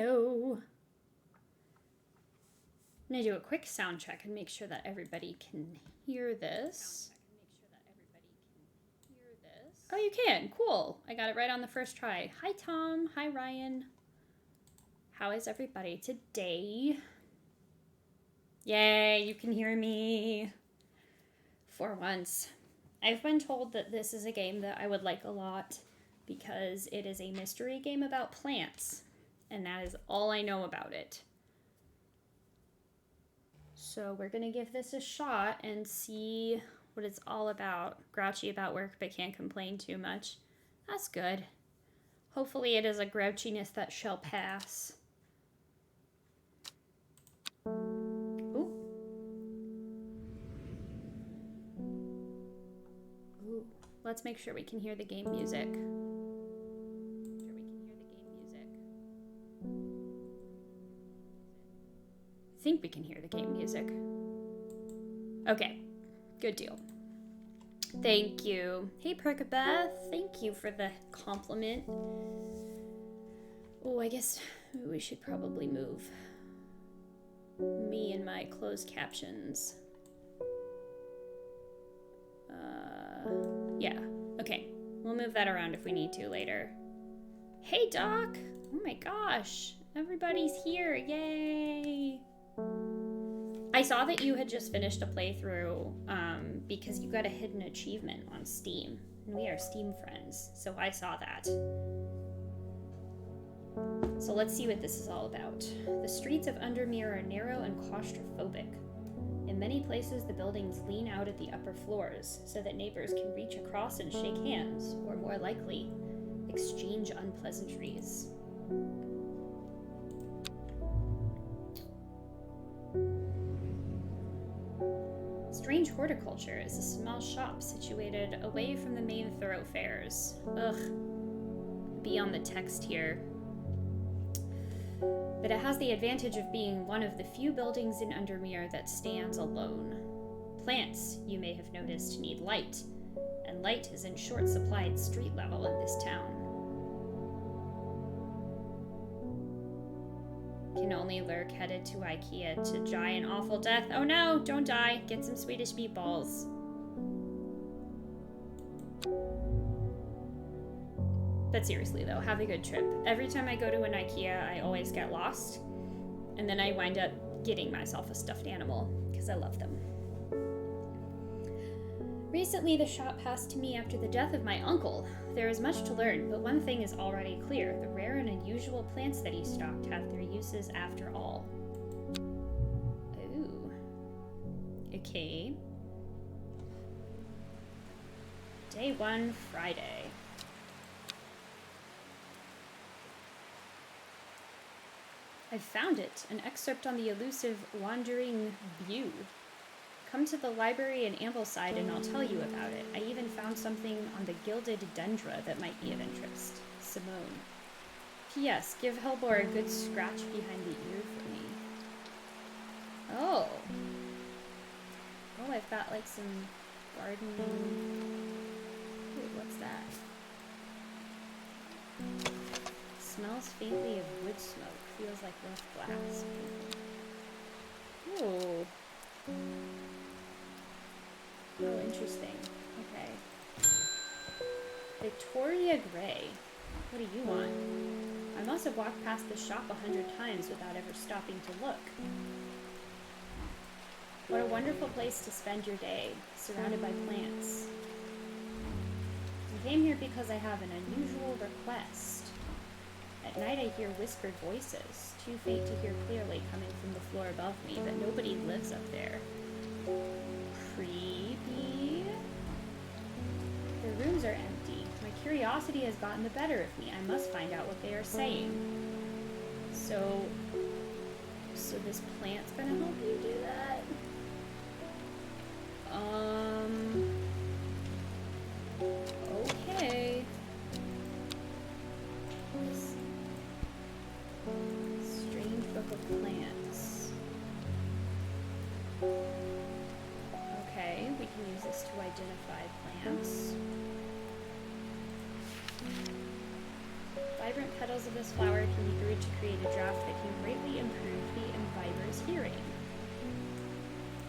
Hello. I'm going to do a quick sound check and make sure that everybody can hear this. Oh, you can. Cool. I got it right on the first try. Hi, Tom. Hi, Ryan. How is everybody today? Yay, you can hear me. For once. I've been told that this is a game that I would like a lot because it is a mystery game about plants. And that is all I know about it. So we're going to give this a shot and see what it's all about. Grouchy about work but can't complain too much. That's good. Hopefully it is a grouchiness that shall pass. Ooh. Ooh. Let's make sure we can hear the game music. I think we can hear the game music. Okay, good deal. Thank you. Hey, Perkabeth, thank you for the compliment. Oh, I guess we should probably move me and my closed captions. Yeah, okay. We'll move that around if we need to later. Hey, Doc! Oh my gosh, everybody's here, yay! I saw that you had just finished a playthrough because you got a hidden achievement on Steam. And we are Steam friends, so I saw that. So let's see what this is all about. The streets of Undermere are narrow and claustrophobic. In many places, the buildings lean out at the upper floors so that neighbors can reach across and shake hands, or more likely, exchange unpleasantries. Strange Horticulture is a small shop situated away from the main thoroughfares. Ugh. Beyond the text here. But it has the advantage of being one of the few buildings in Undermere that stands alone. Plants, you may have noticed, need light, and light is in short supply at street level in this town. Can only lurk headed to IKEA to die an awful death. Oh no, don't die. Get some Swedish meatballs. But seriously though, have a good trip. Every time I go to an IKEA, I always get lost. And then I wind up getting myself a stuffed animal, because I love them. Recently, the shop passed to me after the death of my uncle. There is much to learn, but one thing is already clear. The rare and unusual plants that he stocked have their uses after all. Ooh. Okay. Day 1, Friday. I've found it, an excerpt on the elusive Wandering View. Come to the library in Ambleside and I'll tell you about it. I even found something on the gilded dendra that might be of interest. Simone. P.S. Give Hellbore a good scratch behind the ear for me. Oh. Oh, I've got like some garden... Ooh, what's that? Smells faintly of wood smoke. Feels like rough glass. Ooh. Oh, interesting. Okay. Victoria Gray. What do you want? I must have walked past the shop 100 times without ever stopping to look. What a wonderful place to spend your day, surrounded by plants. I came here because I have an unusual request. At night I hear whispered voices, too faint to hear clearly coming from the floor above me, but nobody lives up there. Creepy. The rooms are empty. My curiosity has gotten the better of me. I must find out what they are saying. So this plant's gonna help you do that? Okay. Strange Book of Plants. Okay, we can use this to identify plants. vibrant petals of this flower can be brewed to create a draft that can greatly improve the imbiber's hearing.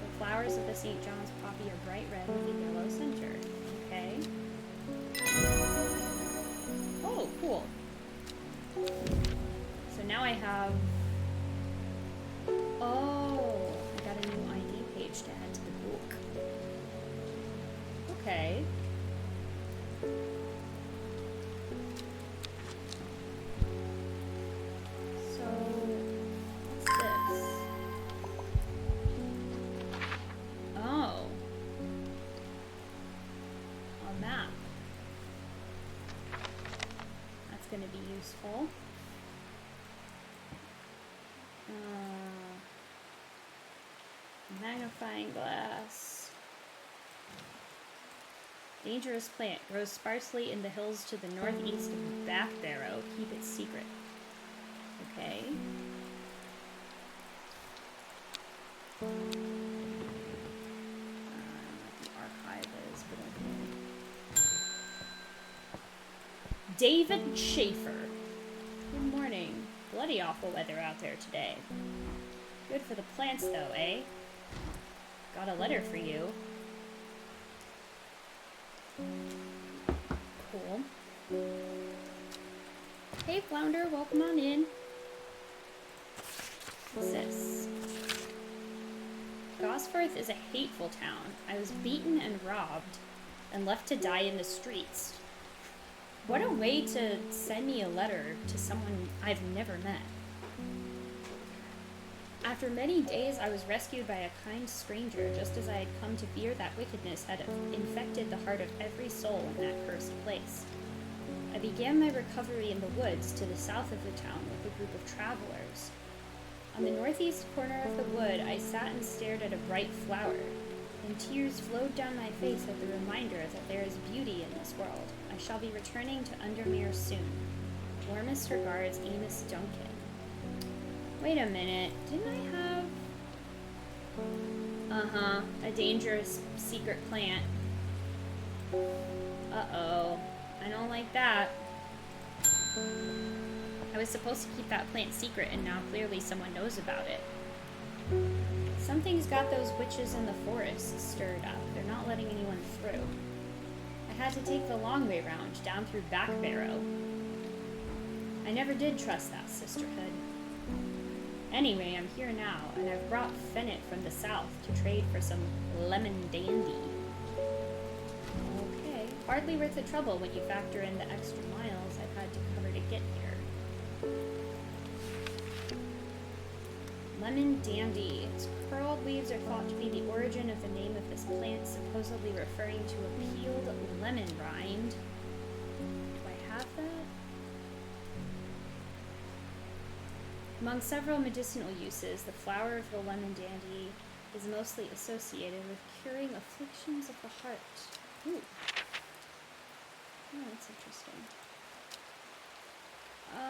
The flowers of the St. John's poppy are bright red with a yellow center. Okay. Oh, cool. So now I have... Oh, I got a new ID page to add to the book. Okay. So, what's this? Oh. A map. That's going to be useful. Magnifying glass. Dangerous plant. Grows sparsely in the hills to the northeast of Back Barrow. Keep it secret. Okay. What the archive is, but okay. David Schaefer. Good morning. Bloody awful weather out there today. Good for the plants though, eh? Got a letter for you. Cool. Hey, Flounder, welcome on in. What's this? Gosforth is a hateful town. I was beaten and robbed and left to die in the streets. What a way to send me a letter to someone I've never met. After many days, I was rescued by a kind stranger, just as I had come to fear that wickedness had infected the heart of every soul in that cursed place. I began my recovery in the woods to the south of the town with a group of travelers. On the northeast corner of the wood, I sat and stared at a bright flower, and tears flowed down my face at the reminder that there is beauty in this world. I shall be returning to Undermere soon. Warmest regards, Amos Duncan. Wait a minute, didn't I have... a dangerous secret plant. Uh-oh, I don't like that. I was supposed to keep that plant secret, and now clearly someone knows about it. Something's got those witches in the forest stirred up. They're not letting anyone through. I had to take the long way round, down through Back Barrow. I never did trust that sisterhood. Anyway, I'm here now, and I've brought Fennett from the south to trade for some lemon dandy. Okay, hardly worth the trouble when you factor in the extra miles I've had to cover to get here. Lemon dandy. Its curled leaves are thought to be the origin of the name of this plant, supposedly referring to a peeled lemon rind. Do I have that? Among several medicinal uses, the flower of the lemon dandy is mostly associated with curing afflictions of the heart. Ooh. Oh, that's interesting. I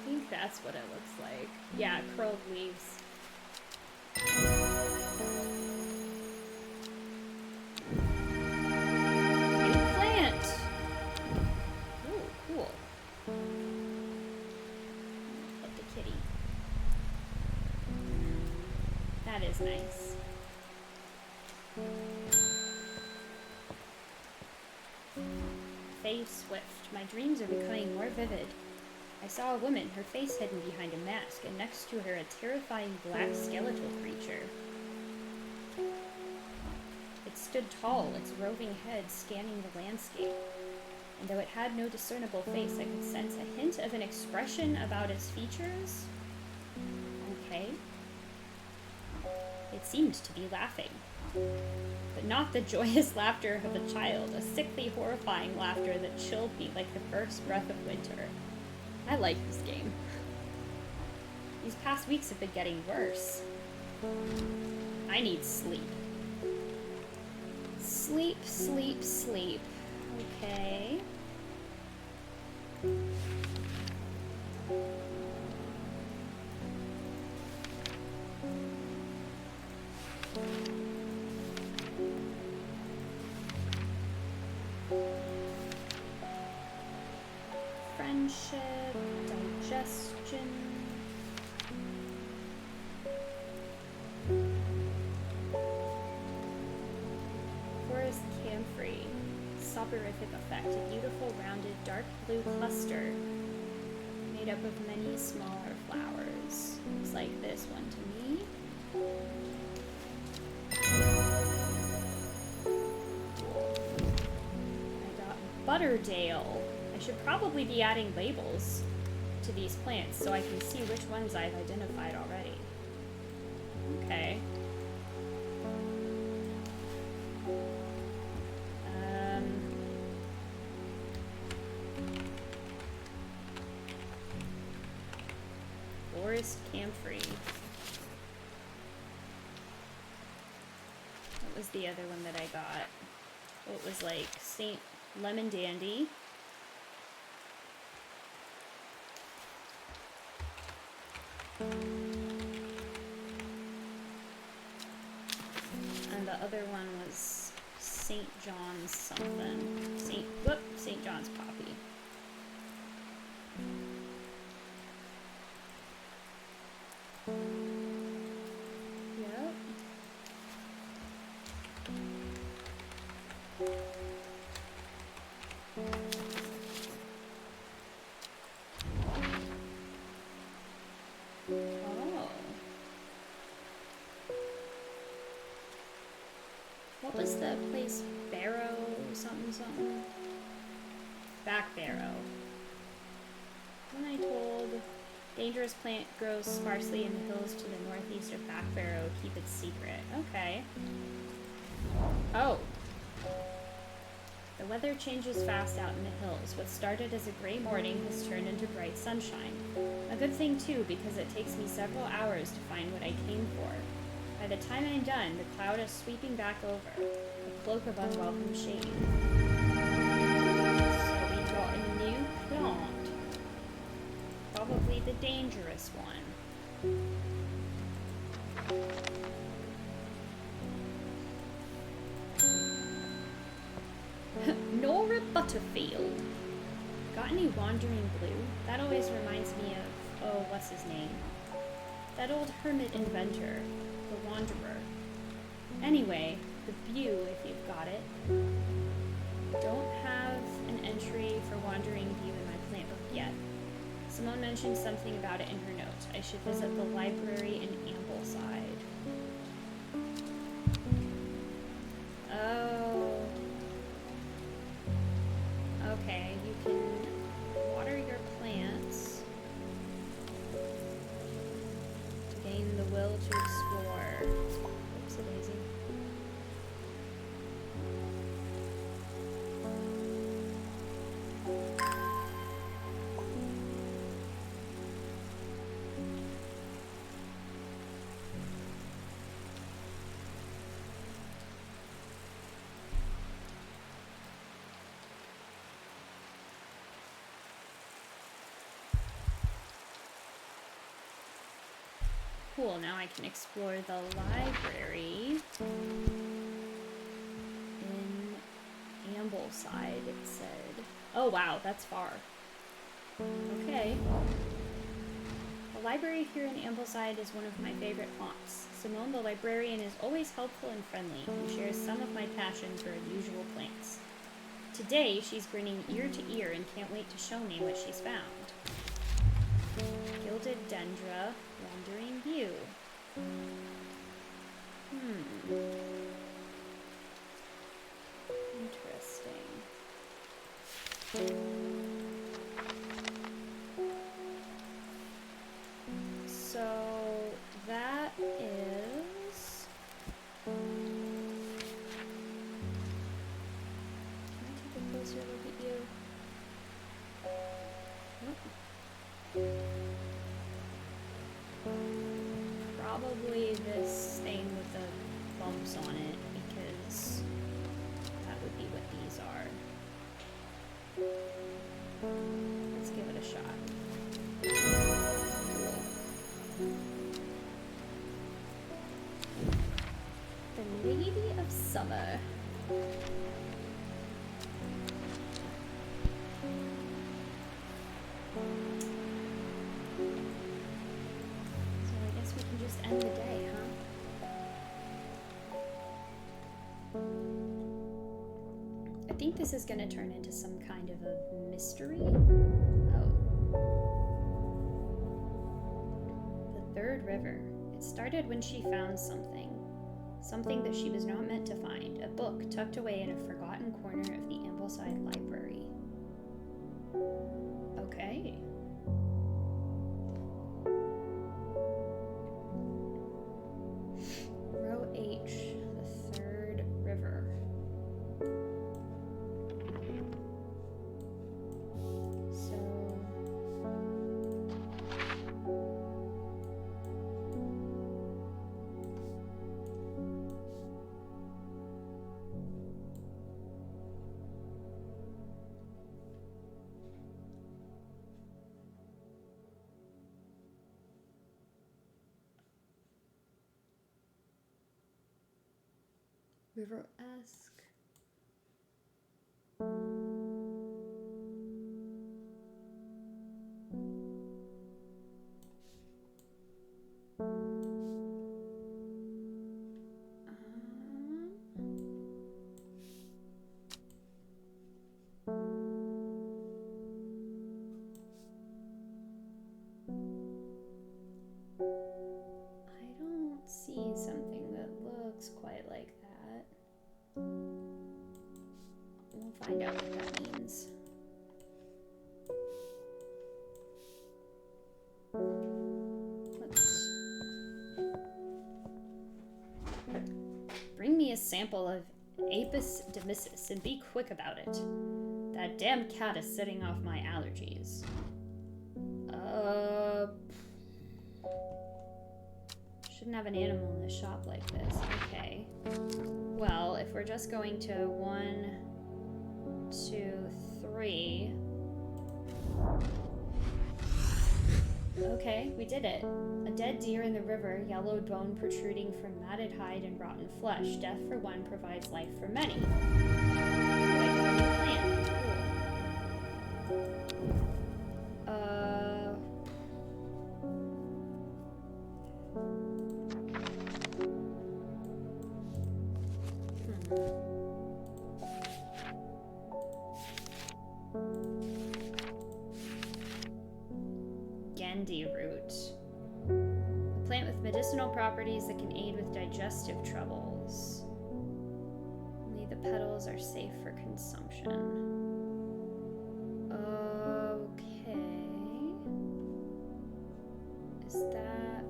think that's what it looks like. Yeah, curled leaves. New plant! Ooh, cool. Pet the kitty. That is nice. Faye Swift. My dreams are becoming more vivid. I saw a woman, her face hidden behind a mask, and next to her a terrifying black skeletal creature. It stood tall, its roving head scanning the landscape. And though it had no discernible face, I could sense a hint of an expression about its features. Okay. It seemed to be laughing. But not the joyous laughter of a child, a sickly, horrifying laughter that chilled me like the first breath of winter. I like this game. These past weeks have been getting worse. I need sleep. Sleep, sleep, sleep. Okay. friendship, digestion. Forest camphor, soporific effect, a beautiful rounded dark blue cluster made up of many smaller flowers. Looks like this one to me. I got Butterdale. I should probably be adding labels to these plants so I can see which ones I've identified already. Okay. Forest camphor. What was the other one that I got? Oh, it was like Saint Lemon Dandy. And the other one was St. John's something. St. John's poppy. Yep. Oh. What was the place? Barrow something something? Back Barrow. When I told dangerous plant grows sparsely in the hills to the northeast of Back Barrow, keep it secret. Okay. Oh. The weather changes fast out in the hills. What started as a gray morning has turned into bright sunshine. A good thing too, because it takes me several hours to find what I came for. By the time I'm done, the cloud is sweeping back over, a cloak of unwelcome shade. So we got a new plant. Probably the dangerous one. Nora Butterfield. Got any wandering blue? That always reminds me of, oh, what's his name? That old hermit inventor, the Wanderer. Anyway, the Bew, if you've got it. Don't have an entry for Wandering Bew in my plant book yet. Simone mentioned something about it in her notes. I should visit the library in Ambleside. Oh. Okay, you can water your plants to gain the will to explore. Oopsie-daisy. Cool, now I can explore the library in Ambleside, it said. Oh wow, that's far. Okay. The library here in Ambleside is one of my favorite haunts. Simone, the librarian, is always helpful and friendly and shares some of my passion for unusual plants. Today, she's grinning ear to ear and can't wait to show me what she's found. Gilded Dendra, Wandering Bew. Interesting. So that is... Can I take a closer look at you? Probably this thing with the bumps on it, because that would be what these are. Let's give it a shot. The Lady of Summer. think this is going to turn into some kind of a mystery. Oh. The third river. It started when she found something. Something that she was not meant to find. A book tucked away in a forgotten corner of the Ambleside Library. Okay. Row H, the third river. River-esque. I don't see something that looks quite like that. We'll find out what that means. Bring me a sample of Apis demissus and be quick about it. That damn cat is setting off my allergies. Shouldn't have an animal in the shop like this. Okay. Well, if we're just going to 1, 2, 3. Okay, we did it. A dead deer in the river, yellow bone protruding from matted hide and rotten flesh. Death for one provides life for many. Like a new plan. Gandhi root. A plant with medicinal properties that can aid with digestive troubles. Only the petals are safe for consumption. Okay. Is that...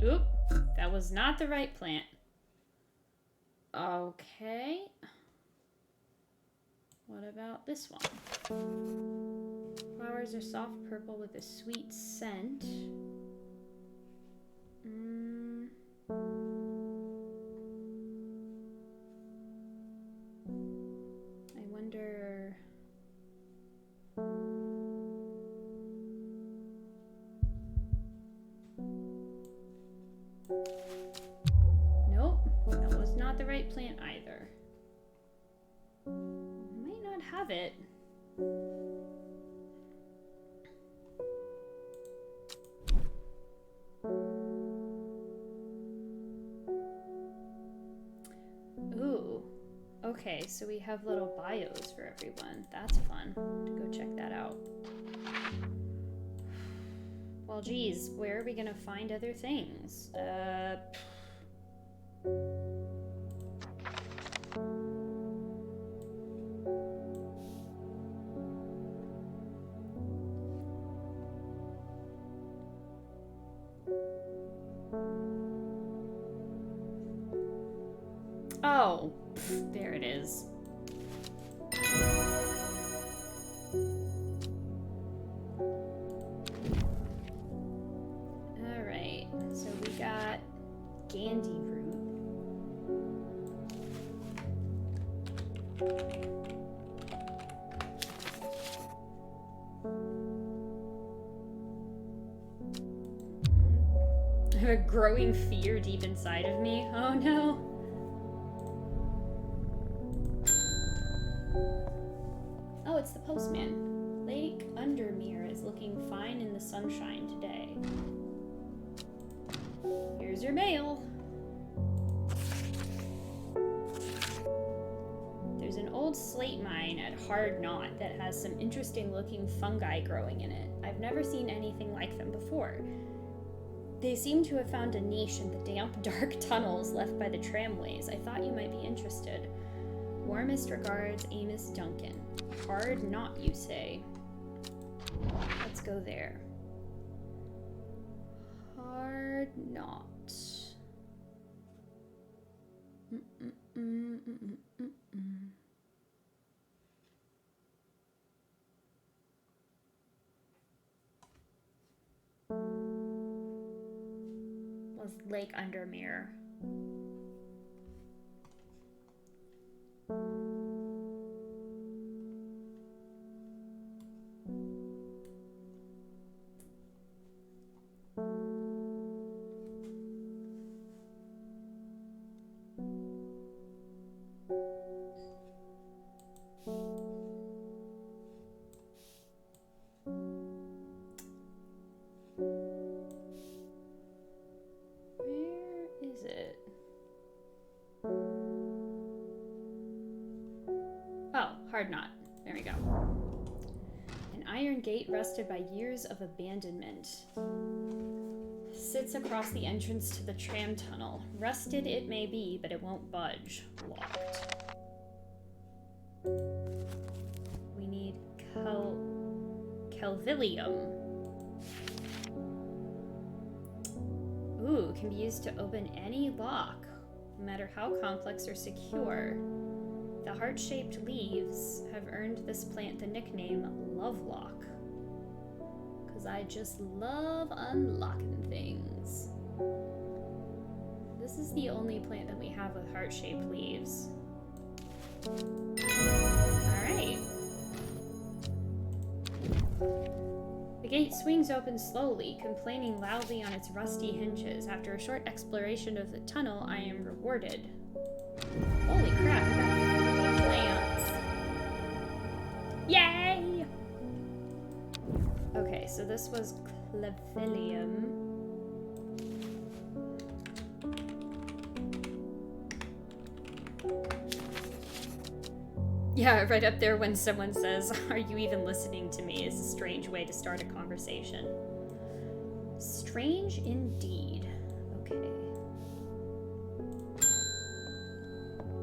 Oop, that was not the right plant. Okay. What about this one? Flowers are soft purple with a sweet scent. I wonder... Nope, that was not the right plant either. Might not have it. Ooh, okay, so we have little bios for everyone. That's fun to go check that out. Well, geez, where are we gonna find other things? Oh, there it is. Alright, so we got Gandhi root. I have a growing fear deep inside of me. Oh no. Oh, it's the postman. Lake Undermere is looking fine in the sunshine today. Here's your mail. There's an old slate mine at Hard Knot that has some interesting looking fungi growing in it. I've never seen anything like them before. They seem to have found a niche in the damp, dark tunnels left by the tramways. I thought you might be interested. Warmest regards, Amos Duncan. Hard Knot, you say? Let's go there. Hard Knot. Was Lake Undermere. Hard Knot. There we go. An iron gate rusted by years of abandonment sits across the entrance to the tram tunnel. Rusted it may be, but it won't budge. Locked. We need Calvilium. Ooh, can be used to open any lock, no matter how complex or secure. The heart-shaped leaves have earned this plant the nickname Lovelock. Because I just love unlocking things. This is the only plant that we have with heart-shaped leaves. Alright. The gate swings open slowly, complaining loudly on its rusty hinges. After a short exploration of the tunnel, I am rewarded. Holy crap, we got plants. Yay! Okay, so this was Clavilium. Yeah, right up there when someone says, "Are you even listening to me?" is a strange way to start a conversation. Strange indeed. Okay.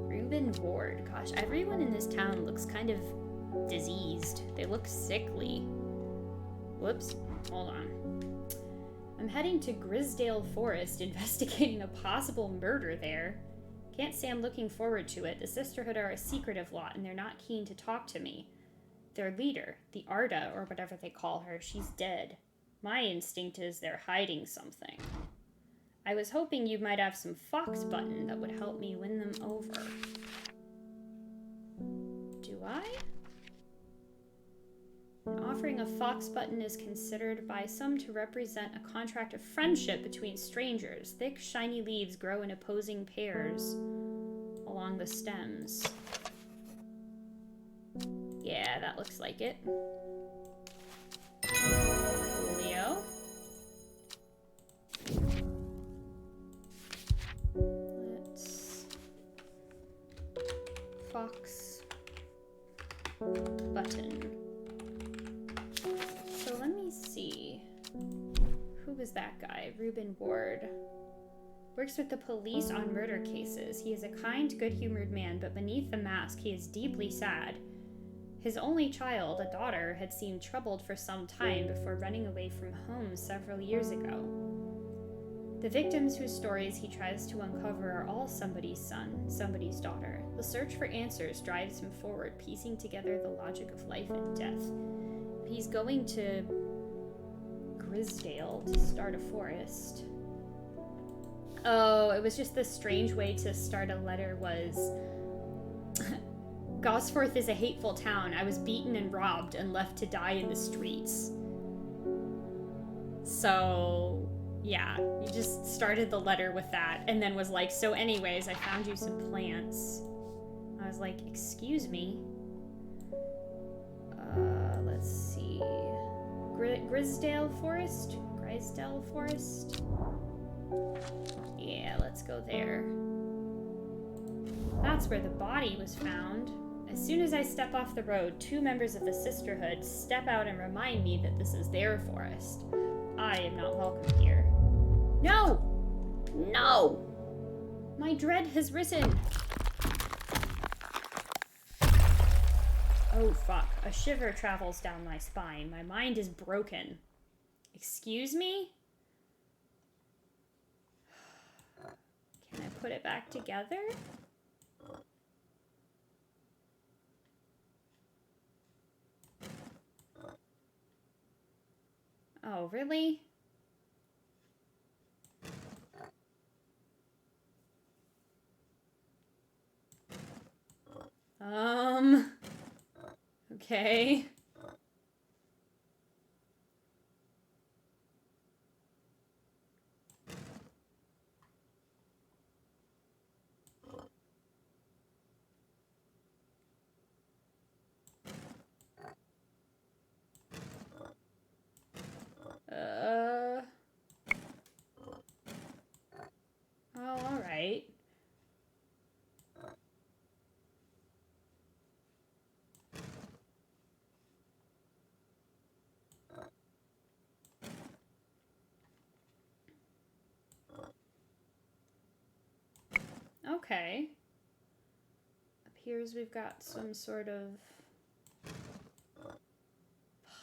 Reuben Ward. Gosh, everyone in this town looks kind of diseased. They look sickly. Whoops. Hold on. I'm heading to Grisdale Forest, investigating a possible murder there. Can't say I'm looking forward to it. The Sisterhood are a secretive lot, and they're not keen to talk to me. Their leader, the Arda, or whatever they call her, she's dead. My instinct is they're hiding something. I was hoping you might have some fox button that would help me win them over. Do I? An offering of fox button is considered by some to represent a contract of friendship between strangers. Thick, shiny leaves grow in opposing pairs along the stems. Yeah, that looks like it. Julio. Let's... Fox button. So let me see. Who was that guy? Reuben Ward. Works with the police on murder cases. He is a kind, good-humored man, but beneath the mask, he is deeply sad. His only child, a daughter, had seemed troubled for some time before running away from home several years ago. The victims whose stories he tries to uncover are all somebody's son, somebody's daughter. The search for answers drives him forward, piecing together the logic of life and death. He's going to Grisdale to start a forest. Oh, it was just the strange way to start a letter was Gosforth is a hateful town. I was beaten and robbed and left to die in the streets. So, yeah, you just started the letter with that and then was like, so anyways, I found you some plants. I was like, excuse me? Let's see. Grisdale Forest? Grisdale Forest? Yeah, let's go there. That's where the body was found. As soon as I step off the road, 2 members of the Sisterhood step out and remind me that this is their forest. I am not welcome here. No! No! My dread has risen. Oh, fuck. A shiver travels down my spine. My mind is broken. Excuse me? Can I put it back together? Oh, really? Okay. Oh, alright. Okay. Appears we've got some sort of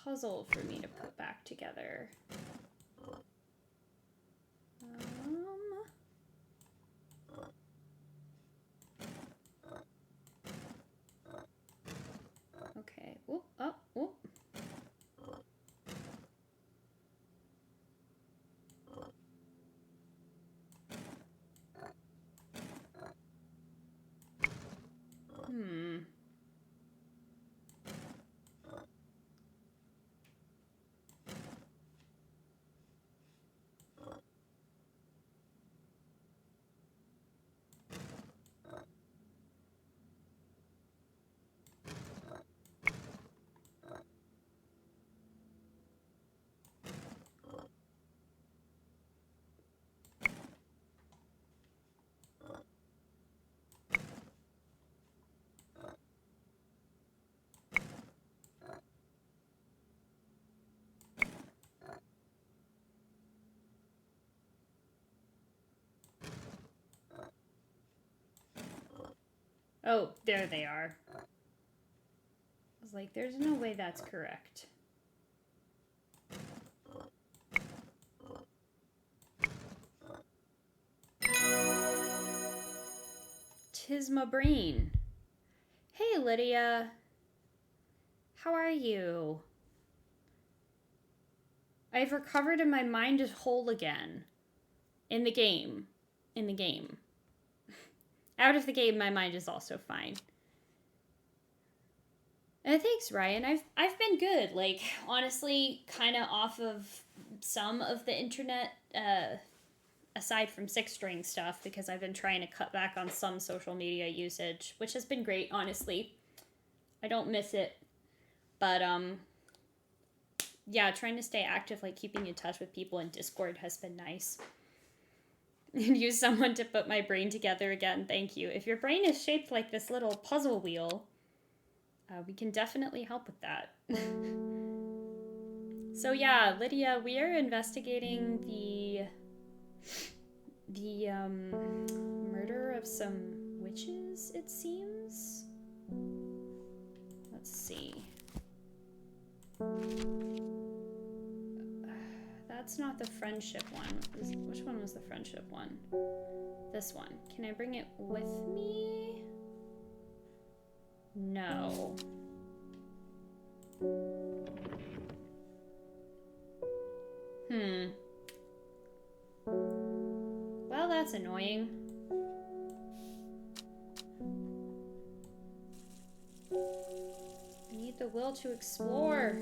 puzzle for me to put back together. Okay. Whoop, oh, whoop. Oh, there they are. I was like, there's no way that's correct. Tis my brain. Hey, Lydia. How are you? I've recovered and my mind is whole again. In the game. In the game. Out of the game, my mind is also fine. Thanks, Ryan. I've been good. Like, honestly, kind of off of some of the internet, aside from 6-string stuff, because I've been trying to cut back on some social media usage, which has been great, honestly. I don't miss it. But, yeah, trying to stay active, like keeping in touch with people in Discord has been nice. And use someone to put my brain together again. Thank you. If your brain is shaped like this little puzzle wheel, we can definitely help with that. So yeah, Lydia, we are investigating the murder of some witches, it seems. Let's see. That's not the friendship one. Which one was the friendship one? This one. Can I bring it with me? No. Well, that's annoying. the will to explore.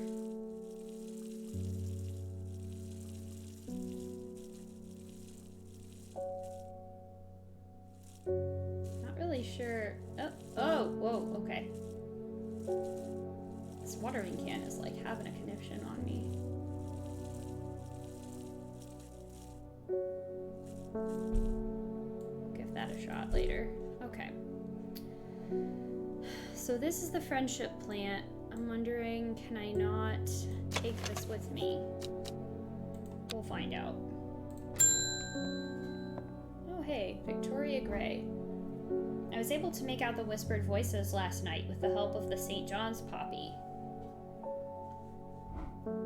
Not really sure. Oh, whoa, okay. This watering can is like having a conniption on me. Give that a shot later. Okay. So this is the friendship plant. I'm wondering, can I not take this with me? We'll find out. Oh hey, Victoria Gray. I was able to make out the whispered voices last night with the help of the St. John's poppy.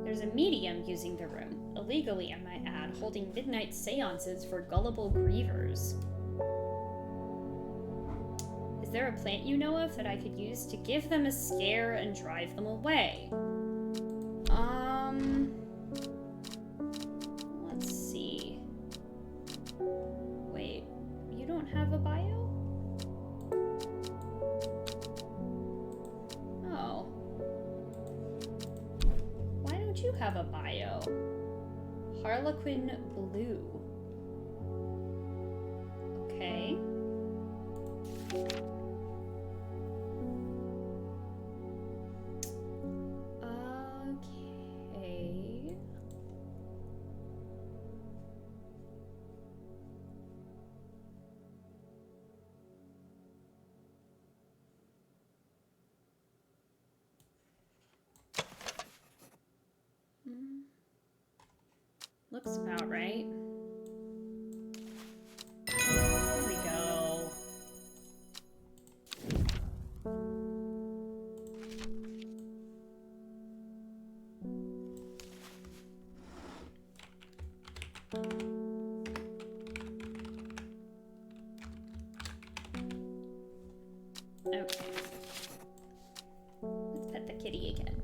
There's a medium using the room, illegally I might add, holding midnight seances for gullible grievers. Is there a plant you know of that I could use to give them a scare and drive them away? Let's see. Wait, you don't have a bio? Oh. Why don't you have a bio? Harlequin Blue. Okay. Looks about right. Here we go. Okay. Let's pet the kitty again.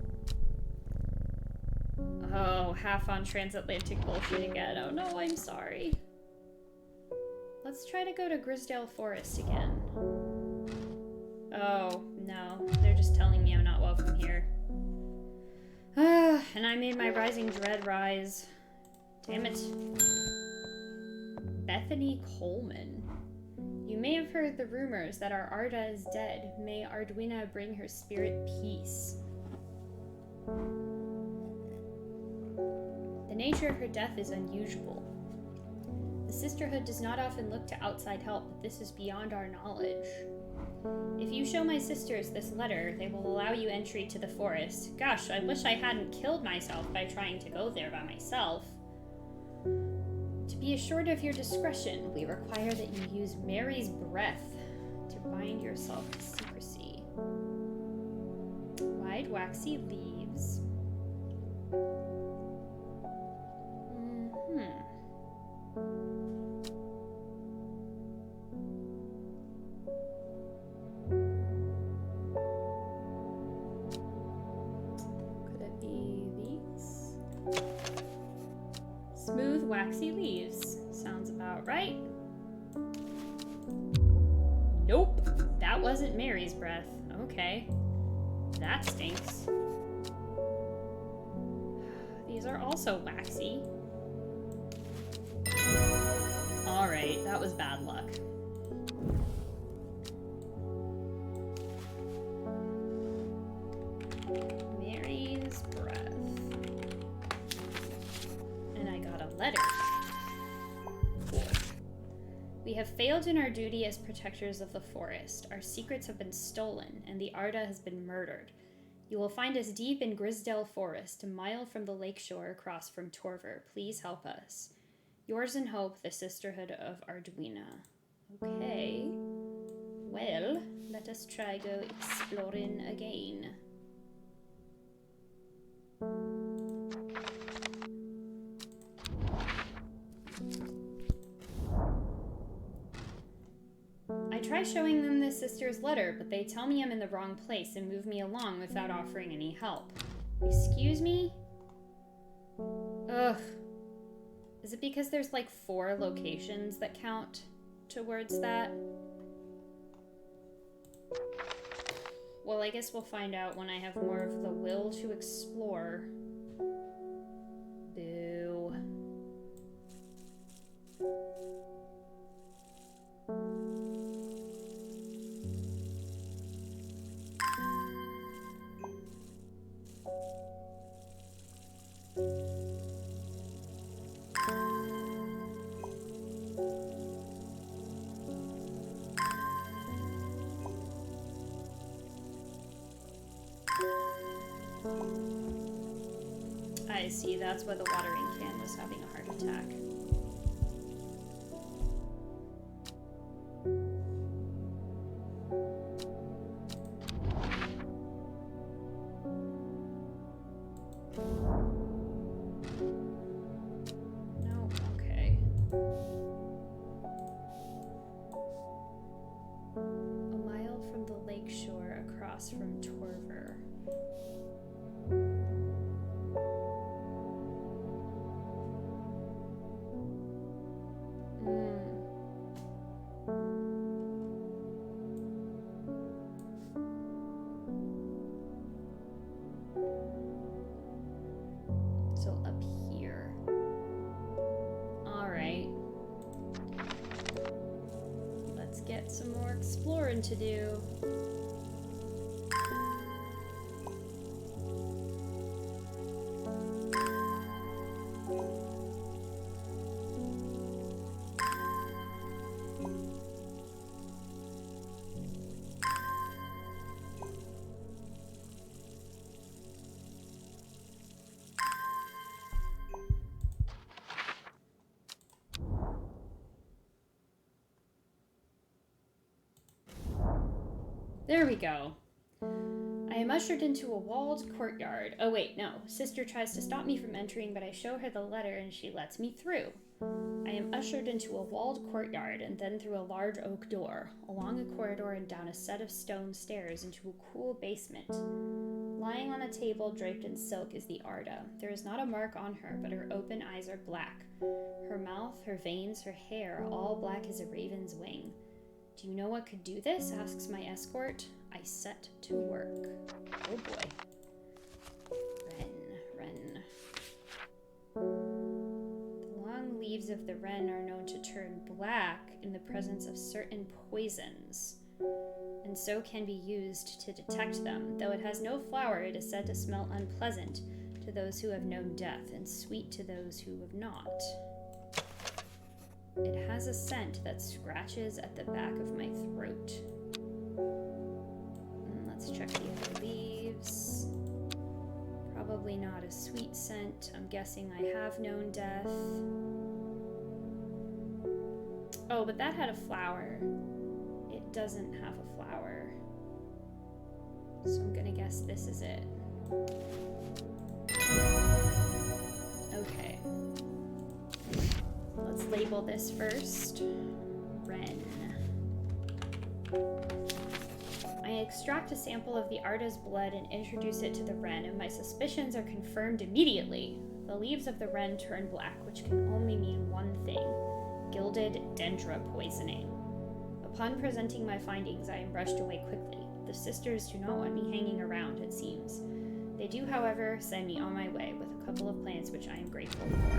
Oh, half on transatlantic bullshit again. Oh no, I'm sorry. Let's try to go to Grisdale Forest again. Oh, no. They're just telling me I'm not welcome here. And I made my rising dread rise. Damn it. Bethany Coleman. You may have heard the rumors that our Arda is dead. May Arduina bring her spirit peace. The nature of her death is unusual. The Sisterhood does not often look to outside help, but this is beyond our knowledge. If you show my sisters this letter, they will allow you entry to the forest. Gosh, I wish I hadn't killed myself by trying to go there by myself. To be assured of your discretion, we require that you use Mary's breath to bind yourself to secrecy. Wide, waxy leaves. Could it be these? Smooth, waxy leaves. Sounds about right. Nope, that wasn't Mary's breath. Okay, that stinks. These are also waxy. Alright, that was bad luck. Mary's breath. And I got a letter. Cool. We have failed in our duty as protectors of the forest. Our secrets have been stolen, and the Arda has been murdered. You will find us deep in Grisdale Forest, a mile from the lakeshore across from Torver. Please help us. Yours in hope, the Sisterhood of Arduina. Okay. Well, let us try go exploring again. I try showing them the sister's letter, but they tell me I'm in the wrong place and move me along without offering any help. Excuse me? Ugh. Is it because there's like 4 locations that count towards that? Well, I guess we'll find out when I have more of the will to explore. Boo. I see, that's why the watering can was having a heart attack. No, okay. A mile from the lake shore across from Torver. So up here. Alright. Let's get some more exploring to do. There we go. I am ushered into a walled courtyard. Oh wait, no. Sister tries to stop me from entering, but I show her the letter and she lets me through. I am ushered into a walled courtyard and then through a large oak door, along a corridor and down a set of stone stairs into a cool basement. Lying on a table draped in silk is the Arda. There is not a mark on her, but her open eyes are black. Her mouth, her veins, her hair, all black as a raven's wing. Do you know what could do this? Asks my escort. I set to work. Oh boy. Wren. The long leaves of the wren are known to turn black in the presence of certain poisons, and so can be used to detect them. Though it has no flower, it is said to smell unpleasant to those who have known death and sweet to those who have not. It has a scent that scratches at the back of my throat. Let's check the other leaves. Probably not a sweet scent. I'm guessing I have known death. Oh, but that had a flower. It doesn't have a flower. So I'm gonna guess this is it. Okay. Let's label this first. Wren. I extract a sample of the Arda's blood and introduce it to the wren, and my suspicions are confirmed immediately. The leaves of the wren turn black, which can only mean one thing: gilded dendra poisoning. Upon presenting my findings, I am brushed away quickly. The sisters do not want me hanging around, it seems. They do, however, send me on my way with a couple of plants which I am grateful for.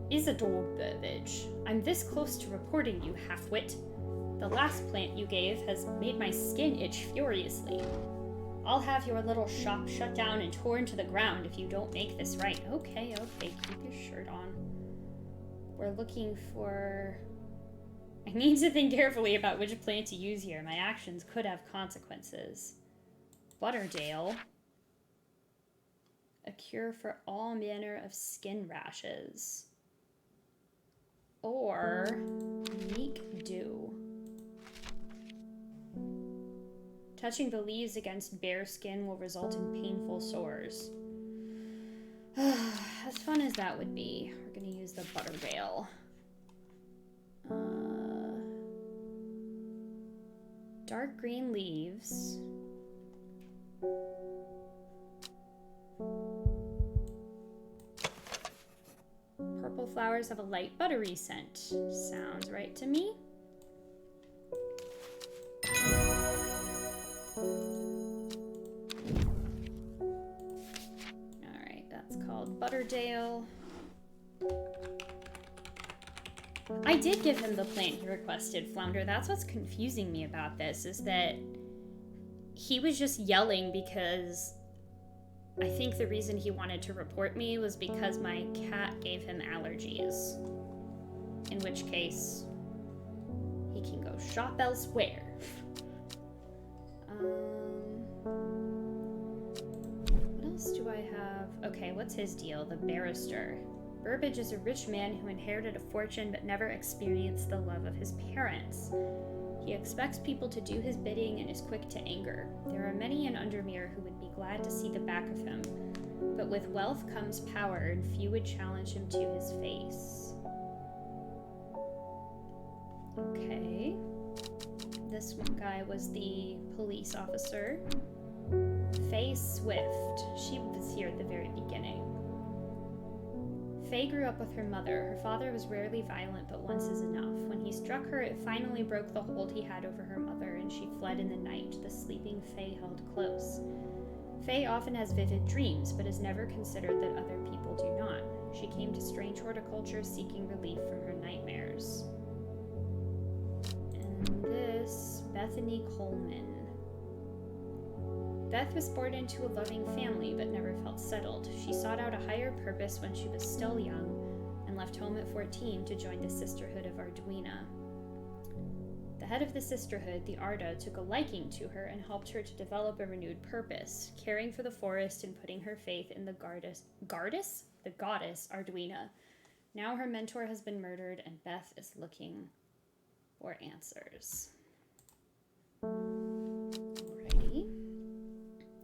Isidore Burbage, I'm this close to reporting you, half-wit. The last plant you gave has made my skin itch furiously. I'll have your little shop shut down and torn to the ground if you don't make this right. Okay, keep your shirt on. We're looking for... I need to think carefully about which plant to use here. My actions could have consequences. Butterdale. A cure for all manner of skin rashes. Or Meek Dew. Touching the leaves against bare skin will result in painful sores. As fun as that would be, we're going to use the Butterdale. Dark green leaves. flowers have a light buttery scent. Sounds right to me. Alright, that's called Butterdale. I did give him the plant he requested, Flounder. That's what's confusing me about this, is that he was just yelling because I think the reason he wanted to report me was because my cat gave him allergies. In which case, he can go shop elsewhere. What else do I have? Okay, what's his deal? The barrister. Burbage is a rich man who inherited a fortune but never experienced the love of his parents. He expects people to do his bidding and is quick to anger. There are many in Undermere who would be glad to see the back of him, but with wealth comes power, and few would challenge him to his face. Okay. This one guy was the police officer. Faye Swift. She was here at the very beginning. Faye grew up with her mother. Her father was rarely violent, but once is enough. When he struck her, it finally broke the hold he had over her mother, and she fled in the night, the sleeping Faye held close. Faye often has vivid dreams, but has never considered that other people do not. She came to strange horticulture seeking relief from her nightmares. And this, Bethany Coleman. Beth was born into a loving family, but never felt settled. She sought out a higher purpose when she was still young, and left home at 14 to join the Sisterhood of Arduina. The head of the Sisterhood, the Arda, took a liking to her and helped her to develop a renewed purpose, caring for the forest and putting her faith in the goddess Arduina. Now her mentor has been murdered, and Beth is looking for answers. Alrighty.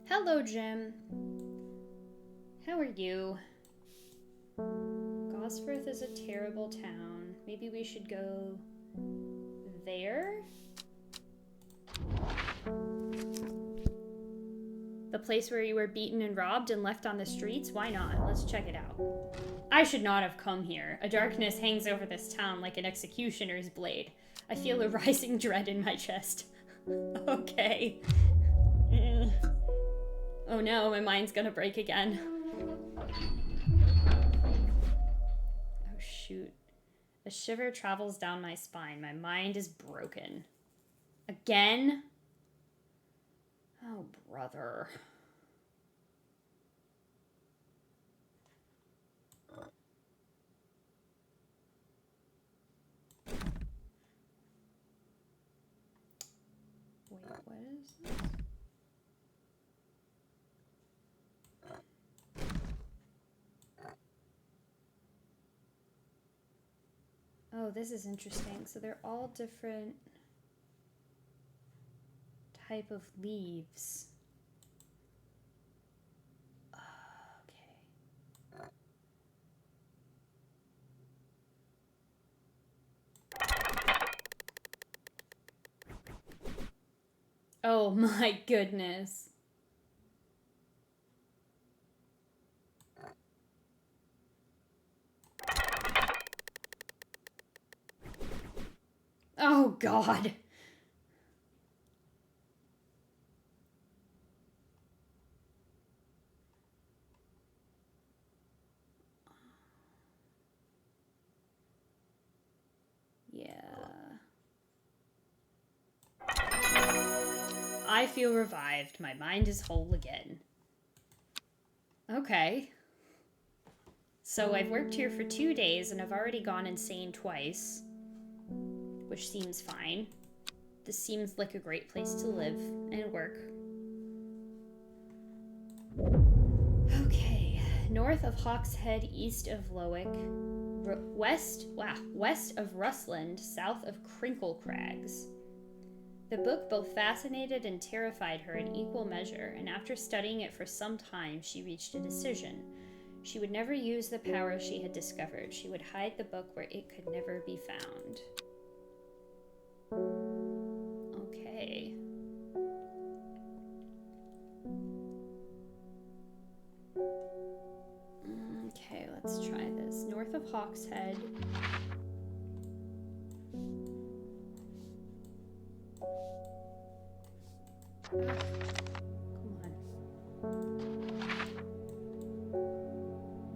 Hello, Jim. How are you? Gosforth is a terrible town. Maybe we should go there? The place where you were beaten and robbed and left on the streets? Why not? Let's check it out. I should not have come here. A darkness hangs over this town like an executioner's blade. I feel a rising dread in my chest. Okay. Oh no, my mind's gonna break again. Oh shoot. A shiver travels down my spine. My mind is broken. Again? Oh, brother. Wait, what is this? Oh, this is interesting. So they're all different type of leaves. Okay. Oh my goodness. Oh God. Yeah. I feel revived. My mind is whole again. Okay. So I've worked here for 2 days and I've already gone insane twice, which seems fine. This seems like a great place to live and work. Okay. North of Hawkshead, east of Lowick, west of Rusland, south of Crinkle Crags. The book both fascinated and terrified her in equal measure, and after studying it for some time, she reached a decision. She would never use the power she had discovered. She would hide the book where it could never be found. Okay. Okay, let's try this. North of Hawkshead. Come on.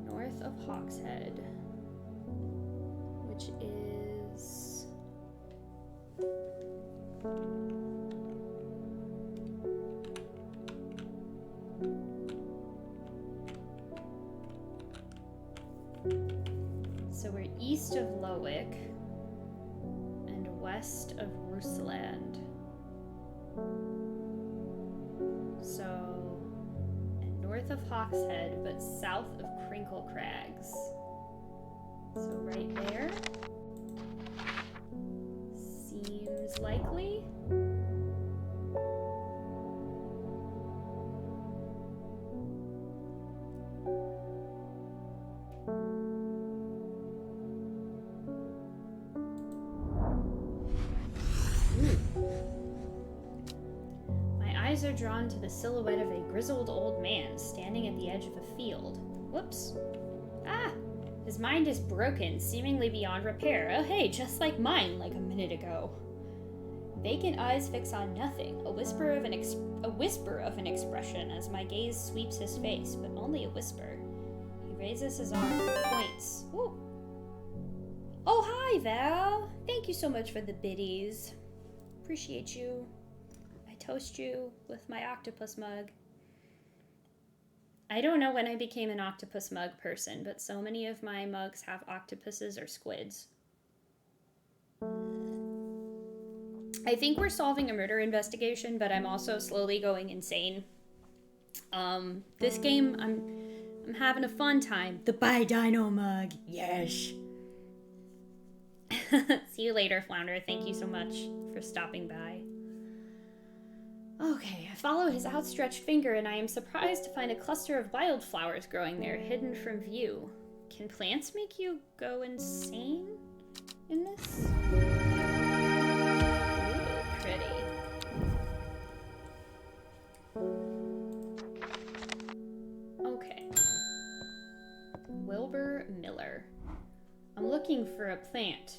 North of Hawkshead, which is... So we're east of Lowick and west of Rusland. So, and north of Hawkshead, but south of Crinkle Crags. So right there seems likely. Are drawn to the silhouette of a grizzled old man standing at the edge of a field. Whoops. Ah! His mind is broken, seemingly beyond repair. Oh hey, just like mine, like a minute ago. Vacant eyes fix on nothing, a whisper of an expression as my gaze sweeps his face, but only a whisper. He raises his arm, points. Ooh. Oh hi, Val! Thank you so much for the biddies. Appreciate you. Toast you with my octopus mug. I don't know when I became an octopus mug person, but so many of my mugs have octopuses or squids. I think we're solving a murder investigation, but I'm also slowly going insane. This game, I'm having a fun time. The Bye Dino mug, yes. See you later, Flounder. Thank you so much for stopping by. Okay, I follow his outstretched finger and I am surprised to find a cluster of wildflowers growing there, hidden from view. Can plants make you go insane in this? Ooh, pretty. Okay. Wilbur Miller. I'm looking for a plant.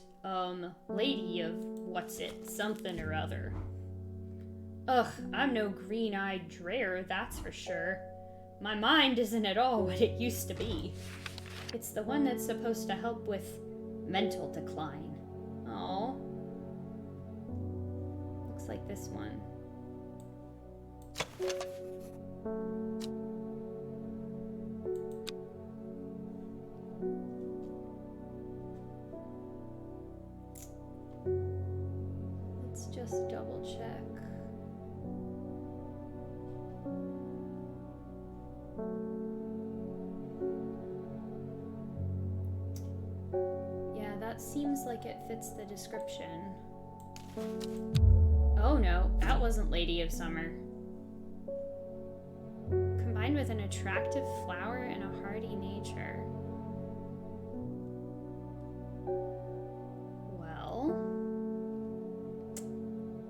Lady of what's it, something or other. Ugh, I'm no green-eyed dreyer, that's for sure. My mind isn't at all what it used to be. It's the one that's supposed to help with mental decline. Oh. Looks like this one. Let's just double check. Yeah, that seems like it fits the description. Oh no, that wasn't Lady of Summer. Combined with an attractive flower and a hardy nature. Well,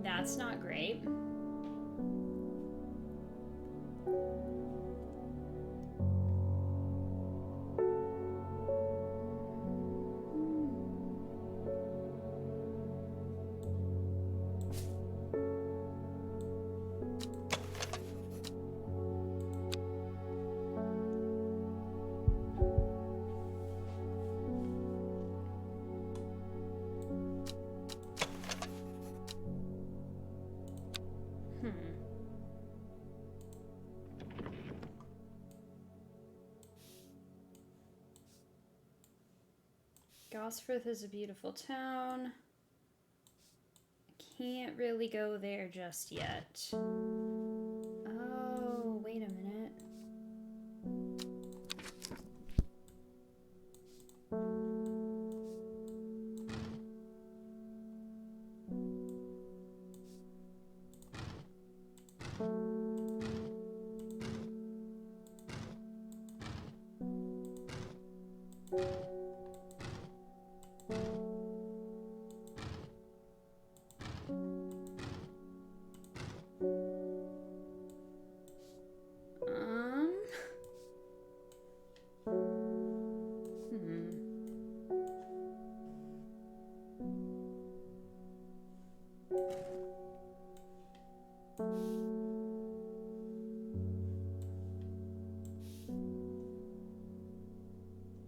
that's not great. Gosforth is a beautiful town. I can't really go there just yet. Oh, wait a minute.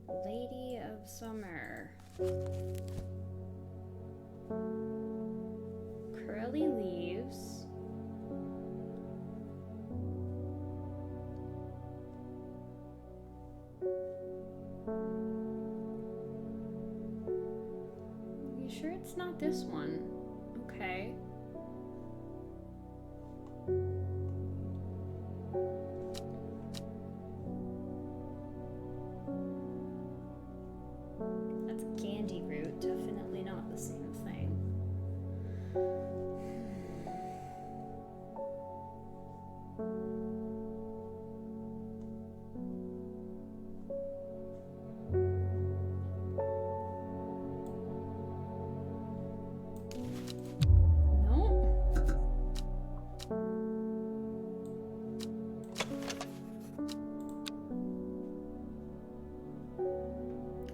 Lady of Summer. Curly leaves. You sure it's not this one? Okay. That's a candy root, definitely not the same thing.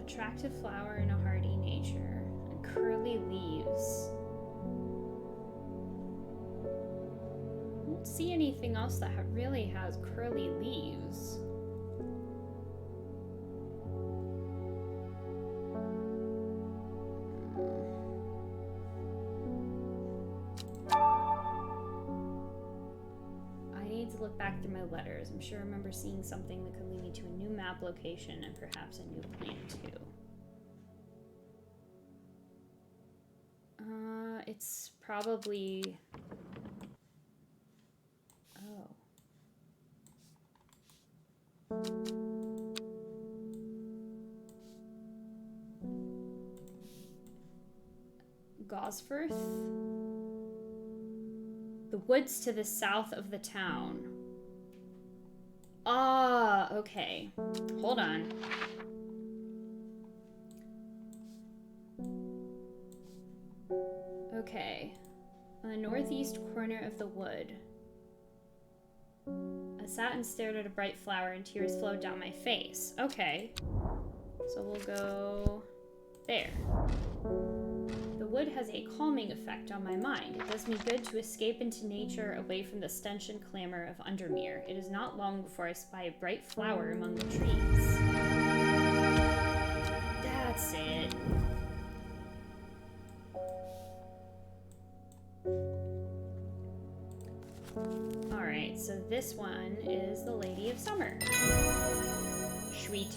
Attractive flower in a hardy nature, and curly leaves. I don't see anything else that really has curly leaves. I need to look back through my letters. I'm sure I remember seeing something that could lead me to a new map location and perhaps a new plant too. It's probably... Oh. Gosforth? The woods to the south of the town. Ah, okay. Hold on. Okay. On the northeast corner of the wood. I sat and stared at a bright flower and tears flowed down my face. Okay. So we'll go there. The wood has a calming effect on my mind. It does me good to escape into nature, away from the stench and clamor of Undermere. It is not long before I spy a bright flower among the trees. That's it. Alright, so this one is the Lady of Summer. Sweet.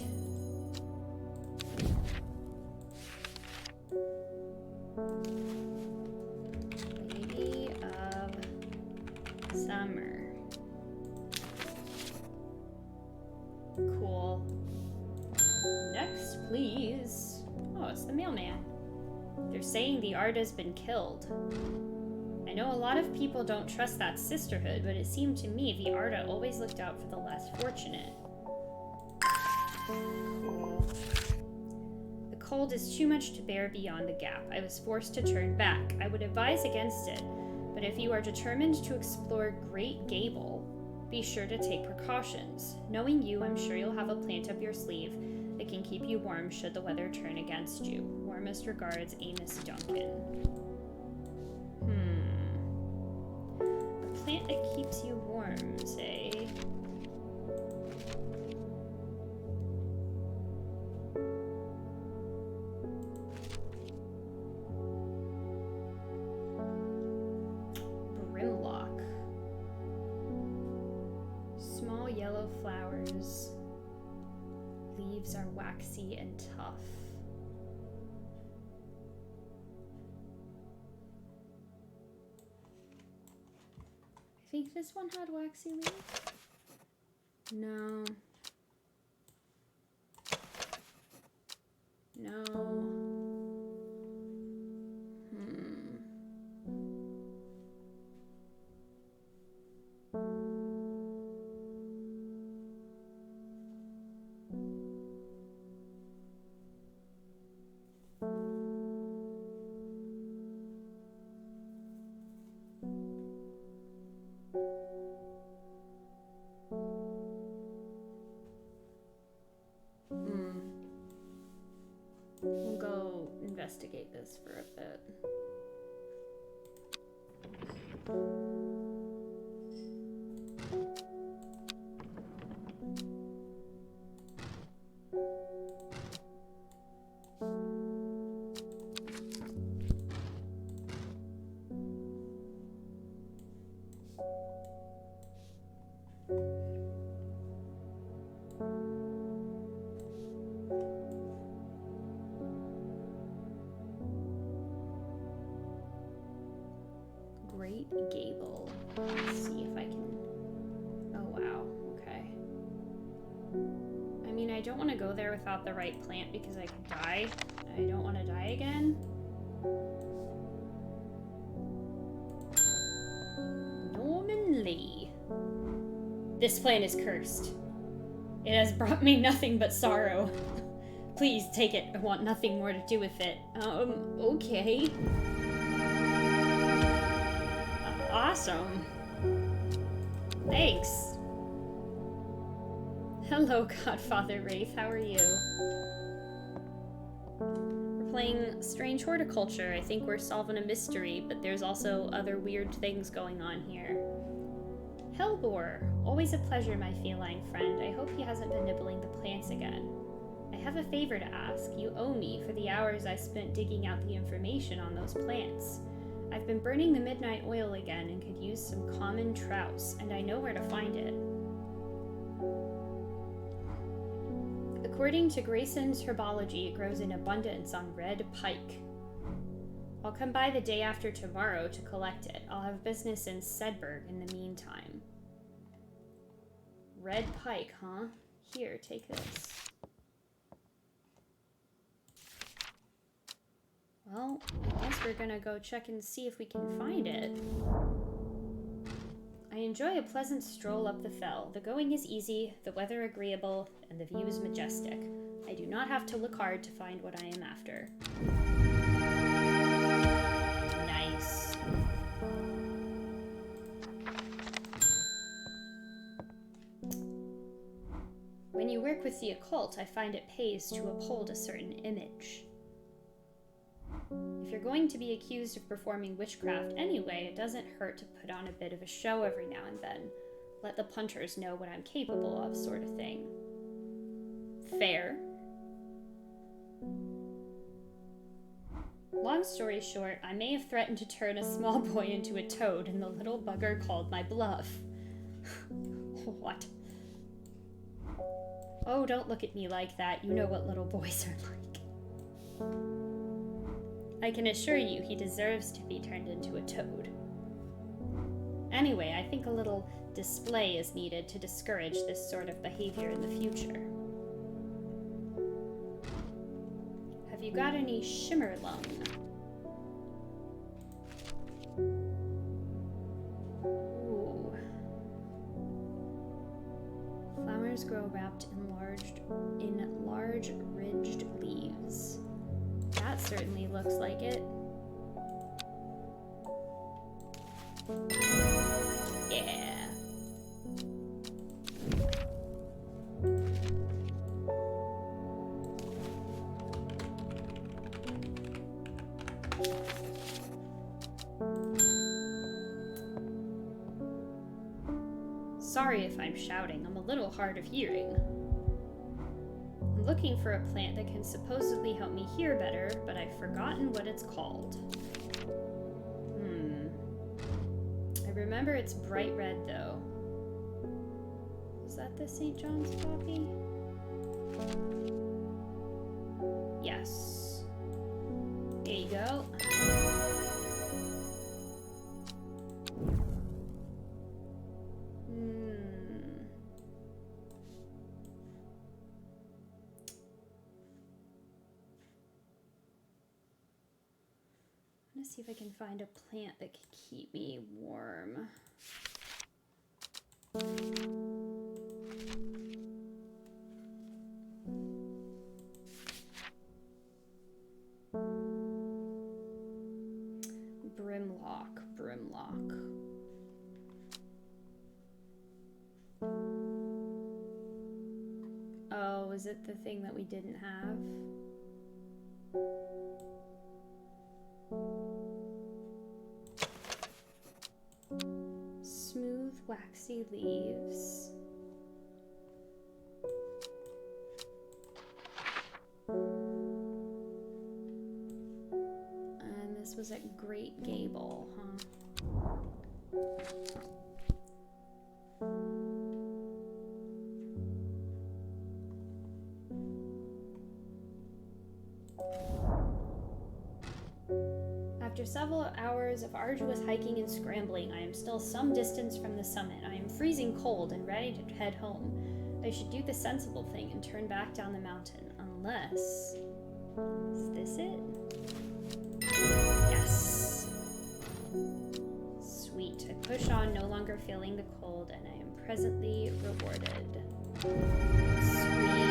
Lady of Summer. Cool. Next, please. Oh, it's the mailman. They're saying the art has been killed. I know a lot of people don't trust that sisterhood, but it seemed to me the Arda always looked out for the less fortunate. Cool. The cold is too much to bear beyond the gap. I was forced to turn back. I would advise against it, but if you are determined to explore Great Gable, be sure to take precautions. Knowing you, I'm sure you'll have a plant up your sleeve that can keep you warm should the weather turn against you. Warmest regards, Amos Duncan. A plant that keeps you warm, say. Brimlock. Small yellow flowers. Leaves are waxy and tough. I think this one had waxy leaves. No. No. We'll go investigate this for a bit. gable. Let's see if I can... Oh, wow. Okay. I mean, I don't want to go there without the right plant because I could die. I don't want to die again. Norman Lee. This plant is cursed. It has brought me nothing but sorrow. Please take it. I want nothing more to do with it. Okay. Awesome. Thanks. Hello, Godfather Wraith. How are you? We're playing Strange Horticulture. I think we're solving a mystery, but there's also other weird things going on here. Hellbore. Always a pleasure, my feline friend. I hope he hasn't been nibbling the plants again. I have a favor to ask. You owe me for the hours I spent digging out the information on those plants. I've been burning the midnight oil again and could use some common trouse, and I know where to find it. According to Grayson's herbology, it grows in abundance on red pike. I'll come by the day after tomorrow to collect it. I'll have business in Sedberg in the meantime. Red pike, huh? Here, take this. Well, I guess we're gonna go check and see if we can find it. I enjoy a pleasant stroll up the fell. The going is easy, the weather agreeable, and the view is majestic. I do not have to look hard to find what I am after. Nice. When you work with the occult, I find it pays to uphold a certain image. If you're going to be accused of performing witchcraft anyway, it doesn't hurt to put on a bit of a show every now and then. Let the punters know what I'm capable of, sort of thing. Fair. Long story short, I may have threatened to turn a small boy into a toad, and the little bugger called my bluff. What? Oh, don't look at me like that. You know what little boys are like. I can assure you he deserves to be turned into a toad. Anyway, I think a little display is needed to discourage this sort of behavior in the future. Have you got any shimmerlung? Ooh. Flowers grow wrapped in large ridged leaves. That certainly looks like it. Yeah. Sorry if I'm shouting. I'm a little hard of hearing. I'm looking for a plant that can supposedly help me hear better, but I've forgotten what it's called. I remember it's bright red, though. Is that the St. John's poppy? Yes. There you go. See if I can find a plant that can keep me warm. Brimlock. Oh, is it the thing that we didn't have? Smooth, waxy leaves. And this was at Great Gable, huh? After several hours of arduous hiking and scrambling, I am still some distance from the summit. I am freezing cold and ready to head home. I should do the sensible thing and turn back down the mountain, unless... Is this it? Yes. Sweet. I push on, no longer feeling the cold, and I am presently rewarded. Sweet.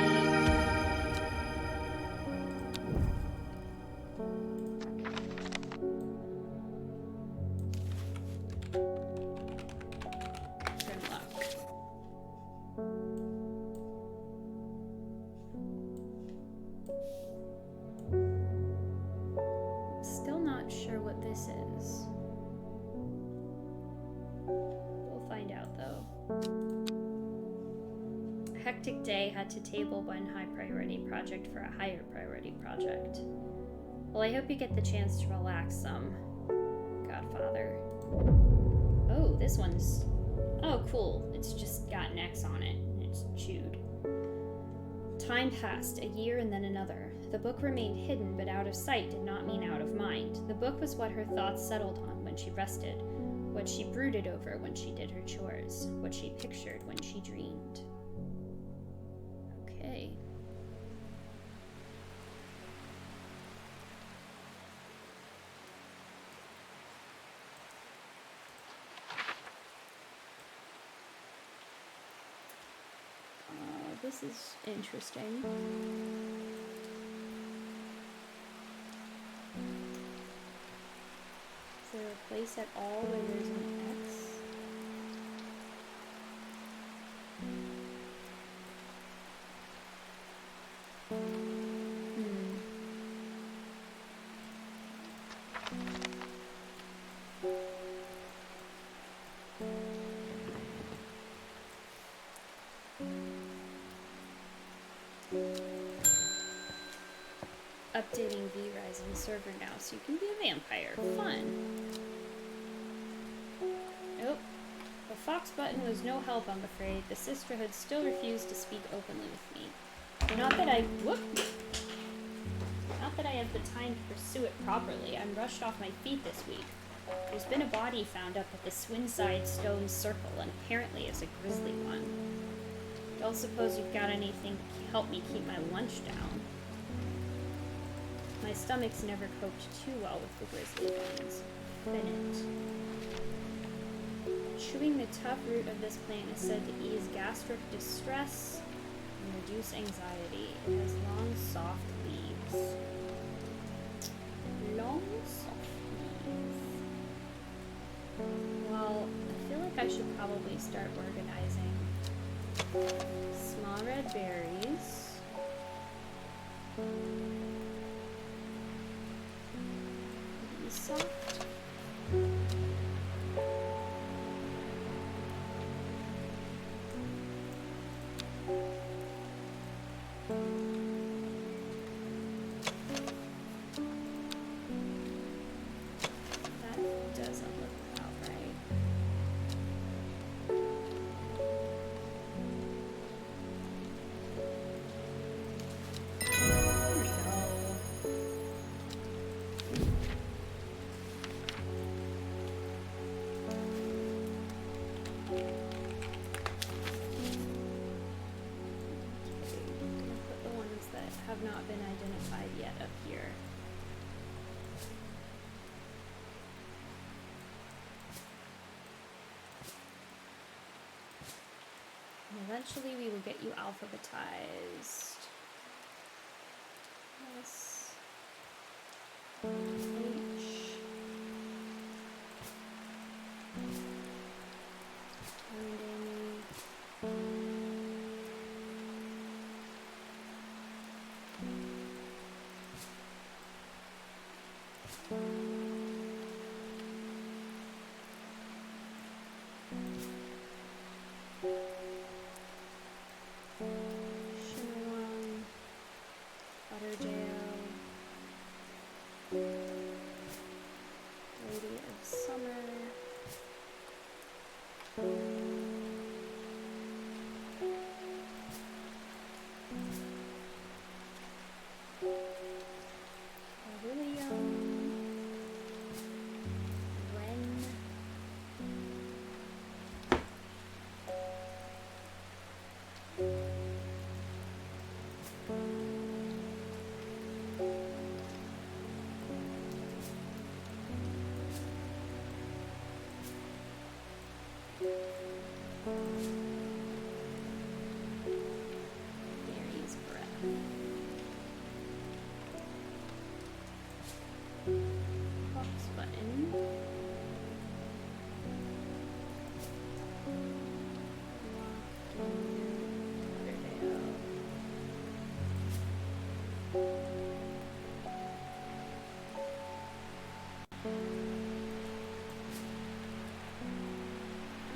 Day had to table one high priority project for a higher priority project. Well, I hope you get the chance to relax some, Godfather. Oh, this one's... Oh, cool. It's just got an X on it. It's chewed. Time passed, a year and then another. The book remained hidden, but out of sight did not mean out of mind. The book was what her thoughts settled on when she rested, what she brooded over when she did her chores, what she pictured when she dreamed. Okay. This is interesting. Is there a place at all where there's an X? Updating V-Rising server now so you can be a vampire. Fun. Nope. The Fox button was no help, I'm afraid. The sisterhood still refused to speak openly with me. Not that I have the time to pursue it properly. I'm rushed off my feet this week. There's been a body found up at the Swinside Stone Circle, and apparently it's a grisly one. Don't suppose you've got anything to help me keep my lunch down. My stomach's never coped too well with the grisly ones. Bennett. Chewing the tough root of this plant is said to ease gastric distress and reduce anxiety. It has long, soft leaves. Long, soft leaves. Well, I feel like I should probably start organizing. Small red berries. Bee soft. Have not been identified yet up here. And eventually we will get you alphabetized. S H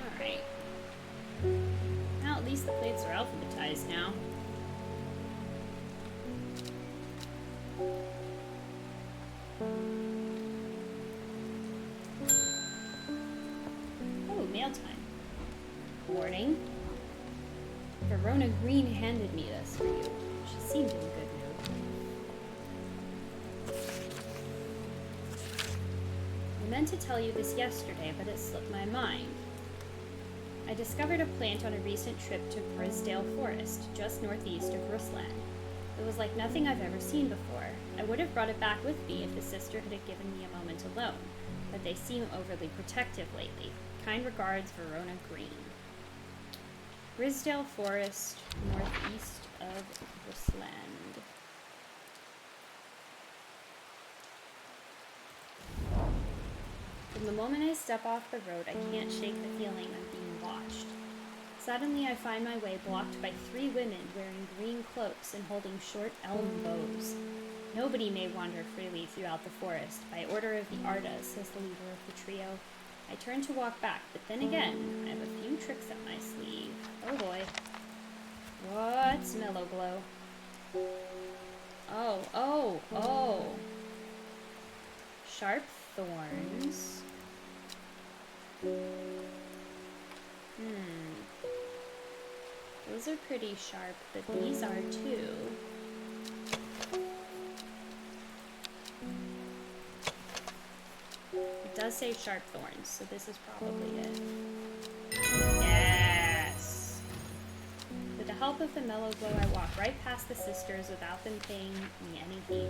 Alright. Well, at least the plates are alphabetized now. Oh, mail time. Warning. Verona Green handed me this for you. She seemed in a good mood. I meant to tell you this yesterday, but it slipped my mind. I discovered a plant on a recent trip to Brisdale Forest, just northeast of Rusland. It was like nothing I've ever seen before. I would have brought it back with me if the sisterhood had given me a moment alone, but they seem overly protective lately. Kind regards, Verona Green. Brisdale Forest, northeast of Rusland. From the moment I step off the road, I can't shake the feeling I'm being watched. Suddenly, I find my way blocked by 3 women wearing green cloaks and holding short elm bows. Nobody may wander freely throughout the forest. By order of the Arda, says the leader of the trio. I turn to walk back, but then again, I have a few tricks up my sleeve. Oh boy. What's Mellow Glow? Oh. Sharp thorns. Those are pretty sharp, but these are too. It does say sharp thorns, so this is probably it. Yes! With the help of the Mellow Glow, I walk right past the sisters without them paying me any heed.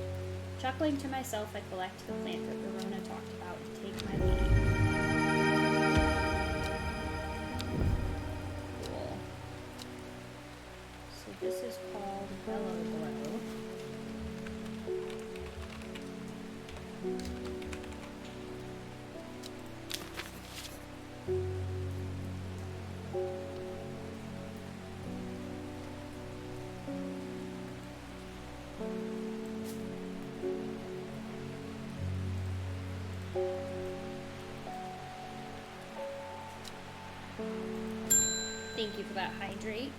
Chuckling to myself, I collect the plant that Verona talked about and take my leave. Cool. So this is called Mellow Glow. Thank you for that hydrate.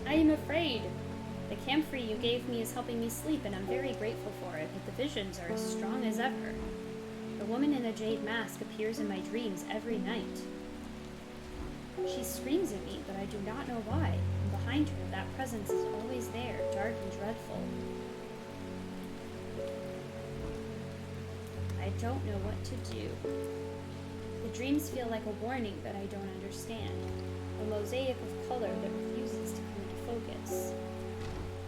I am afraid. The camphor you gave me is helping me sleep, and I'm very grateful for it, but the visions are as strong as ever. The woman in the jade mask appears in my dreams every night. She screams at me, but I do not know why. And behind her, that presence is always there, dark and dreadful. I don't know what to do. The dreams feel like a warning that I don't understand, a mosaic of color that refuses to come into focus.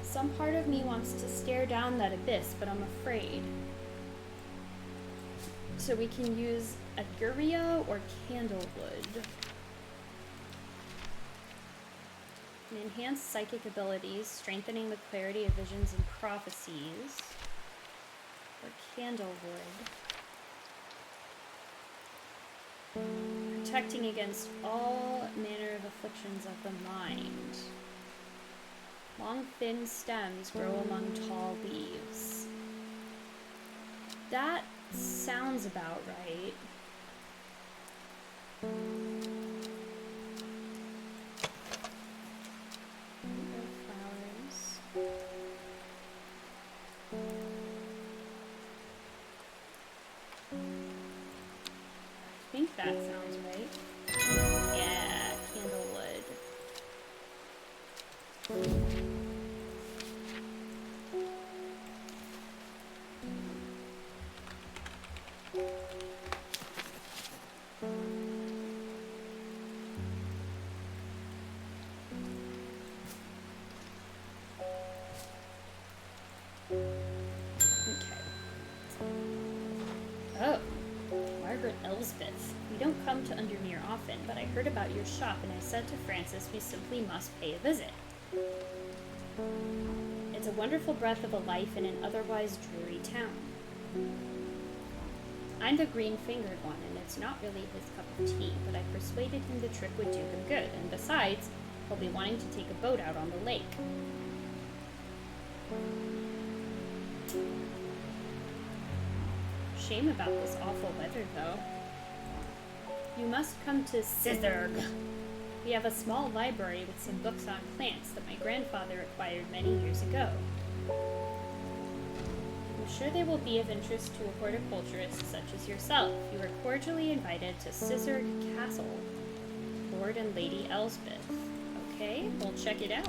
Some part of me wants to stare down that abyss, but I'm afraid. So we can use Aguria or Candlewood. Enhance psychic abilities, strengthening the clarity of visions and prophecies. Or Candlewood. Protecting against all manner of afflictions of the mind. Long, thin stems grow among tall leaves. That sounds about right. Flowers. I think that sounds right. Yeah, Candlewood. Elspeth. We don't come to Undermere often, but I heard about your shop and I said to Francis we simply must pay a visit. It's a wonderful breath of a life in an otherwise dreary town. I'm the green-fingered one, and it's not really his cup of tea, but I persuaded him the trick would do him good, and besides, He'll be wanting to take a boat out on the lake. Shame about this awful weather, though. You must come to Sizerg. We have a small library with some books on plants that my grandfather acquired many years ago. I'm sure they will be of interest to a horticulturist such as yourself. You are cordially invited to Sizerg Castle, Lord and Lady Elsbeth. Okay, we'll check it out.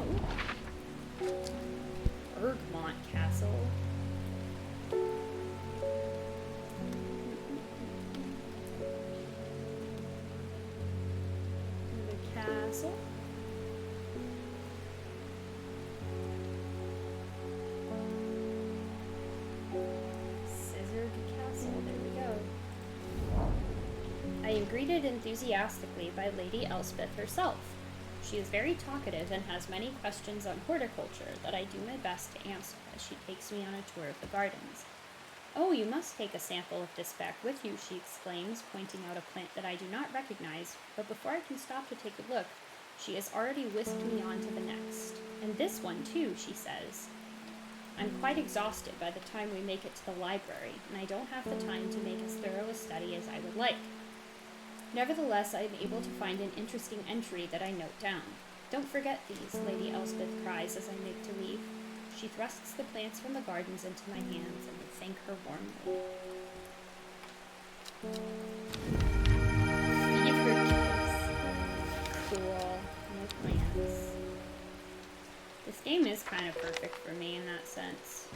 Bergmont Castle. The castle. Sizerg Castle, there we go. I am greeted enthusiastically by Lady Elspeth herself. She is very talkative and has many questions on horticulture that I do my best to answer as she takes me on a tour of the gardens. Oh, you must take a sample of this back with you, she exclaims, pointing out a plant that I do not recognize, but before I can stop to take a look, she has already whisked me on to the next. And this one too, she says. I'm quite exhausted by the time we make it to the library, and I don't have the time to make as thorough a study as I would like. Nevertheless, I am able to find an interesting entry that I note down. Don't forget these, Lady Elspeth cries as I make to leave. She thrusts the plants from the gardens into my hands, and I thank her warmly. Fever kiss. Cool. No plants. This game is kind of perfect for me in that sense.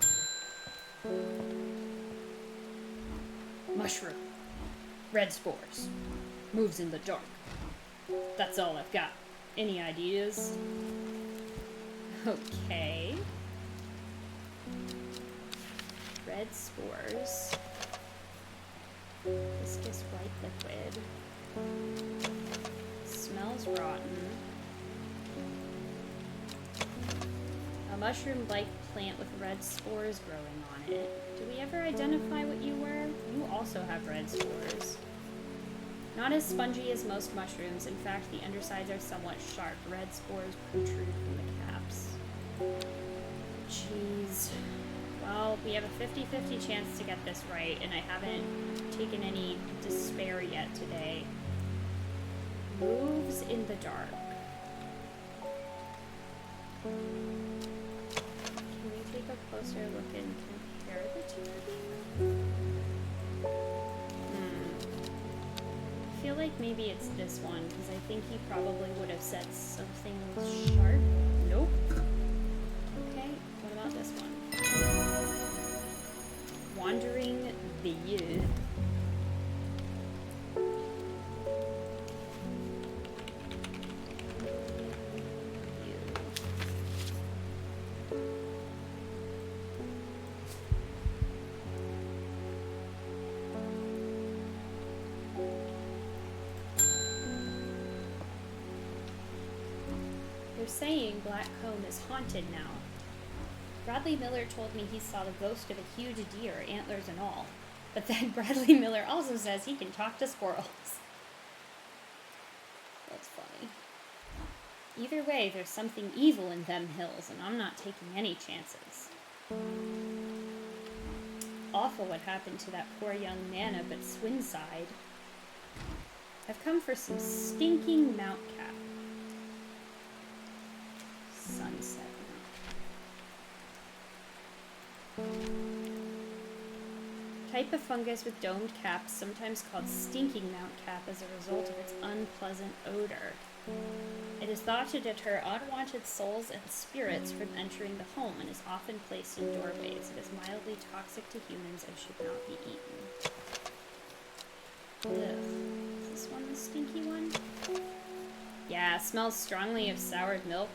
Mushroom. Red spores. Moves in the dark. That's all I've got. Any ideas? Okay. Red spores. Viscous white liquid. Smells rotten. A mushroom-like plant with red spores growing on it. Do we ever identify what you were? You also have red spores. Not as spongy as most mushrooms. In fact, the undersides are somewhat sharp. Red spores protrude from the caps. Jeez. Well, we have a 50-50 chance to get this right, and I haven't taken any despair yet today. Moves in the dark. Can we take a closer look and compare the two of you? I feel like maybe it's this one, because I think he probably would have said something sharp. Nope. Okay, what about this one? Wandering View. Saying Black Comb is haunted now. Bradley Miller told me he saw the ghost of a huge deer, antlers and all. But then Bradley Miller also says he can talk to squirrels. That's funny. Either way, there's something evil in them hills, and I'm not taking any chances. Awful what happened to that poor young Nana, but Swinside. I've come for some stinking mount cap. Sunset. Type of fungus with domed caps, sometimes called stinking mount cap as a result of its unpleasant odor. It is thought to deter unwanted souls and spirits from entering the home and is often placed in doorways. It is mildly toxic to humans and should not be eaten. Ugh. Is this one the stinky one? Yeah, smells strongly of soured milk.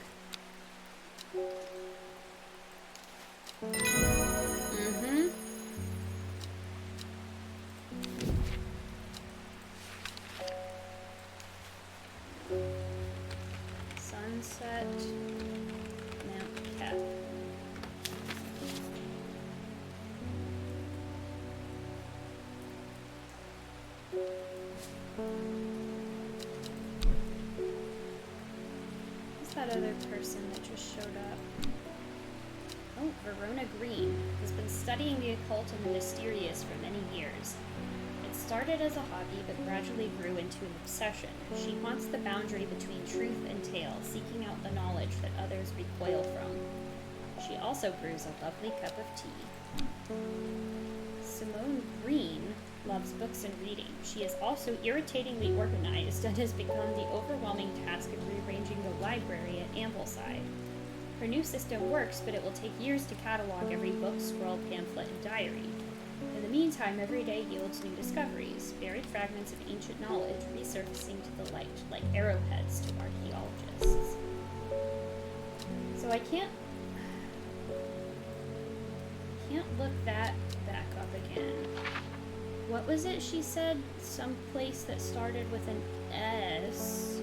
Mm-hmm. Sunset Mount Cap. Is that other person that just showed up? Oh, Verona Green has been studying the occult and the mysterious for many years. It started as a hobby but gradually grew into an obsession. She haunts the boundary between truth and tale, seeking out the knowledge that others recoil from. She also brews a lovely cup of tea. Simone Green loves books and reading. She is also irritatingly organized and has become the overwhelming task of rearranging the library at Ambleside. Her new system works, but it will take years to catalog every book, scroll, pamphlet, and diary. In the meantime, every day yields new discoveries, buried fragments of ancient knowledge resurfacing to the light, like arrowheads to archaeologists. So I can't look that back up again. What was it she said? Some place that started with an S,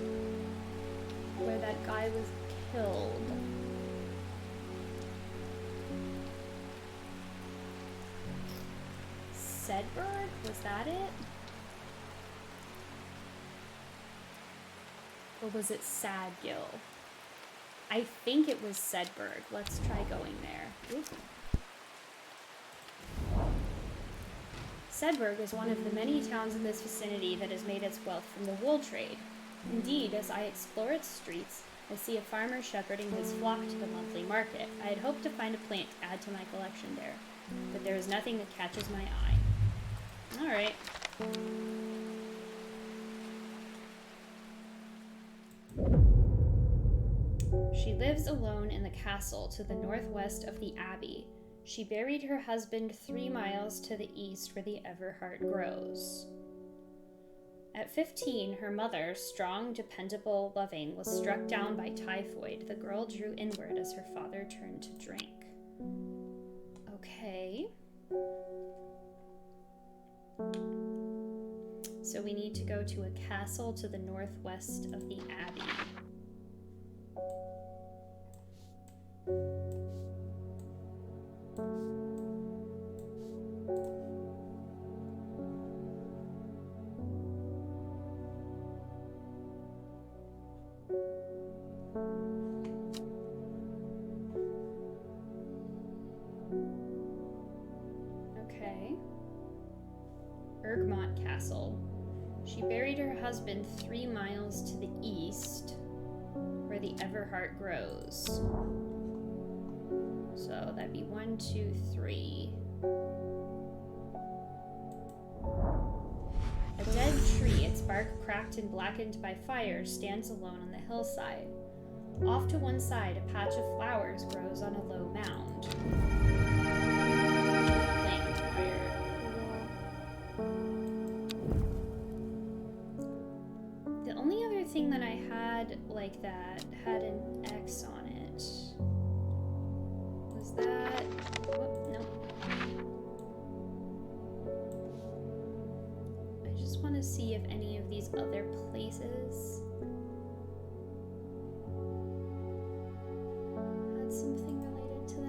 where that guy was killed. Sedberg? Was that it? Or was it Sadgill? I think it was Sedberg. Let's try going there. Ooh. Sedberg is one of the many towns in this vicinity that has made its wealth from the wool trade. Indeed, as I explore its streets, I see a farmer shepherding his flock to the monthly market. I had hoped to find a plant to add to my collection there, but there is nothing that catches my eye. Alright. She lives alone in the castle to the northwest of the abbey. She buried her husband 3 miles to the east where the Everhart grows. At 15, her mother, strong, dependable, loving, was struck down by typhoid. The girl drew inward as her father turned to drink. Okay. So we need to go to a castle to the northwest of the abbey. Okay. Ergmont Castle. She buried her husband 3 miles to the east, where the Everhart grows. So that'd be 1, 2, 3. A dead tree, its bark cracked and blackened by fire, stands alone on the hillside. Off to one side, a patch of flowers grows on a low mound. Plant fire. The only other thing that I had like that had an X on it was that. Whoop, nope. I just want to see if any of these other places had something related to that.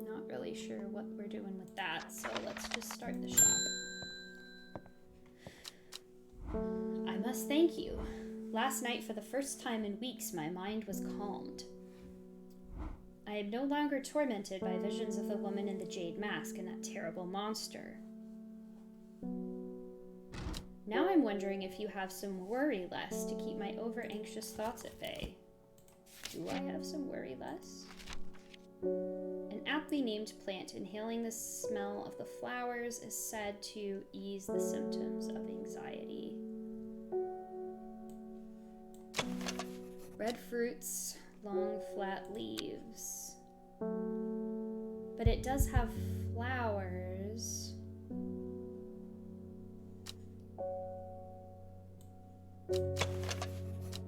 Not really sure what we're doing with that, so let's just start the shop. I must thank you. Last night, for the first time in weeks, my mind was calmed. I am no longer tormented by visions of the woman in the jade mask and that terrible monster. Now I'm wondering if you have some worry less to keep my over-anxious thoughts at bay. Do I have some worry less? An aptly named plant inhaling the smell of the flowers is said to ease the symptoms of anxiety. Red fruits, long flat leaves. But it does have flowers.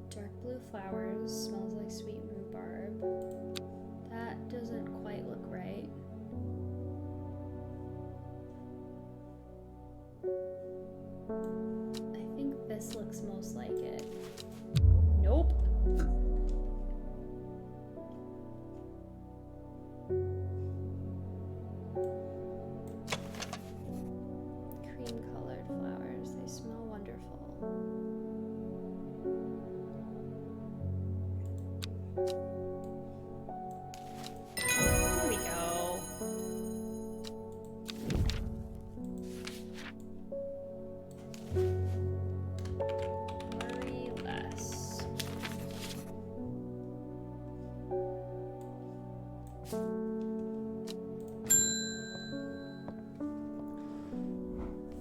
Dark blue flowers, smells like sweet rhubarb. That doesn't quite look right. This looks most like it. Nope. Cream-colored flowers. They smell wonderful. There we go. Worry less.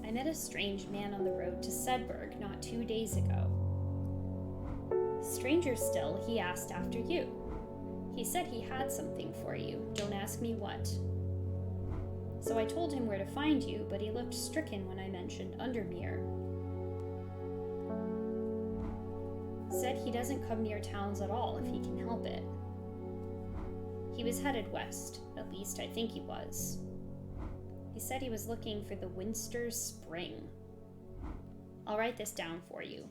I met a strange man on the road to Sedberg not 2 days ago. Stranger still, he asked after you. He said he had something for you. Don't ask me what. So I told him where to find you, but he looked stricken when I mentioned Undermere. Said he doesn't come near towns at all if he can help it. He was headed west, at least I think he was. He said he was looking for the Winster Spring. I'll write this down for you.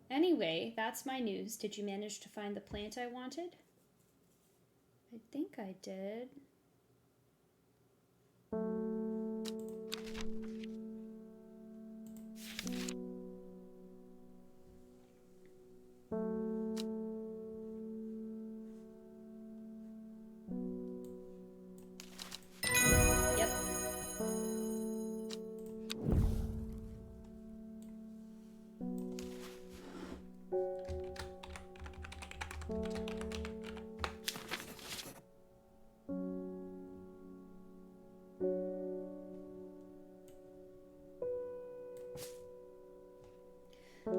Anyway, that's my news. Did you manage to find the plant I wanted? I think I did. Yep.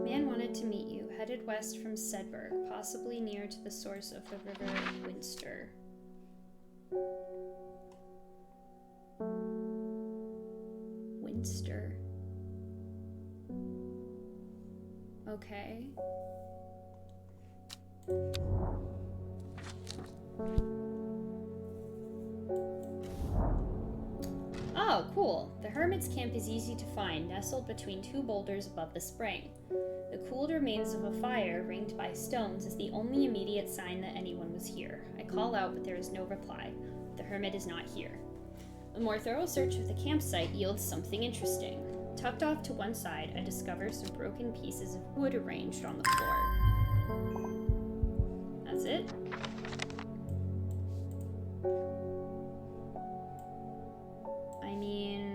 Man wanted to meet you, headed west from Sedberg, possibly near to the source of the river Winster. Winster. Okay. Oh, cool. The hermit's camp is easy to find, nestled between two boulders above the spring. The cooled remains of a fire ringed by stones is the only immediate sign that anyone was here. I call out, but there is no reply. The hermit is not here. A more thorough search of the campsite yields something interesting. Tucked off to one side, I discover some broken pieces of wood arranged on the floor. That's it? I mean...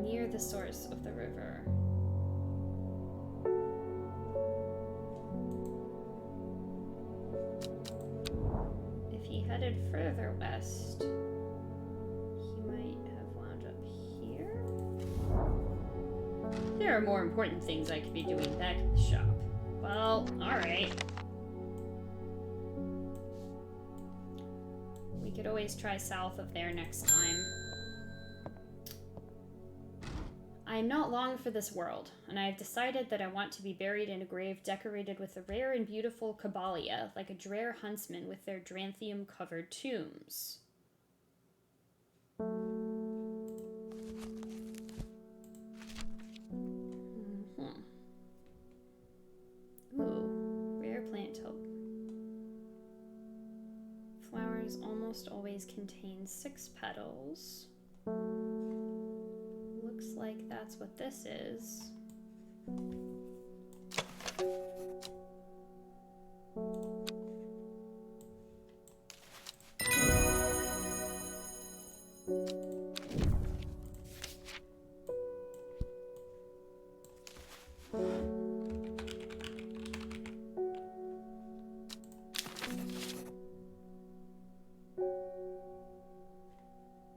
near the source of the river. If he headed further west, he might have wound up here. There are more important things I could be doing back at the shop. Well, alright. We could always try south of there next time. I am not long for this world, and I have decided that I want to be buried in a grave decorated with a rare and beautiful Caballia, like a Drare huntsman with their dranthium-covered tombs. Ooh, rare plant hope. Flowers almost always contain 6 petals. Looks like that's what this is.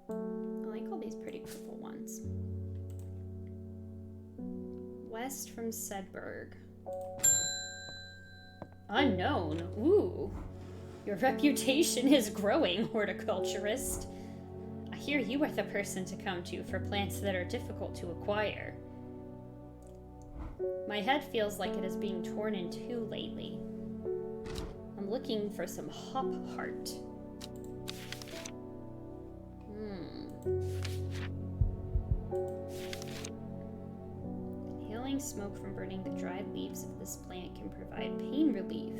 I like all these pretty purple ones. West from Sedberg. Unknown. Ooh. Your reputation is growing, horticulturist. I I hear you are the person to come to for plants that are difficult to acquire. My head feels like it is being torn in two lately. I'm looking for some hop heart. Inhaling smoke from burning the dried leaves of this plant can provide pain relief.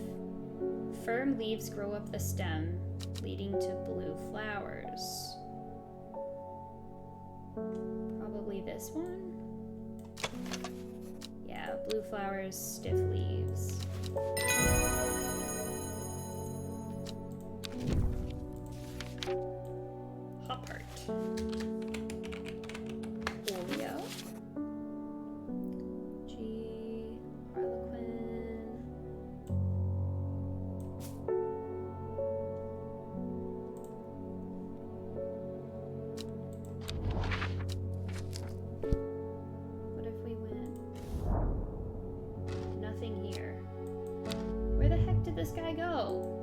Firm leaves grow up the stem, leading to blue flowers. Probably this one? Yeah, blue flowers, stiff leaves. Hop heart. Oleo. G. Harlequin. What if we went? Nothing here. Where the heck did this guy go?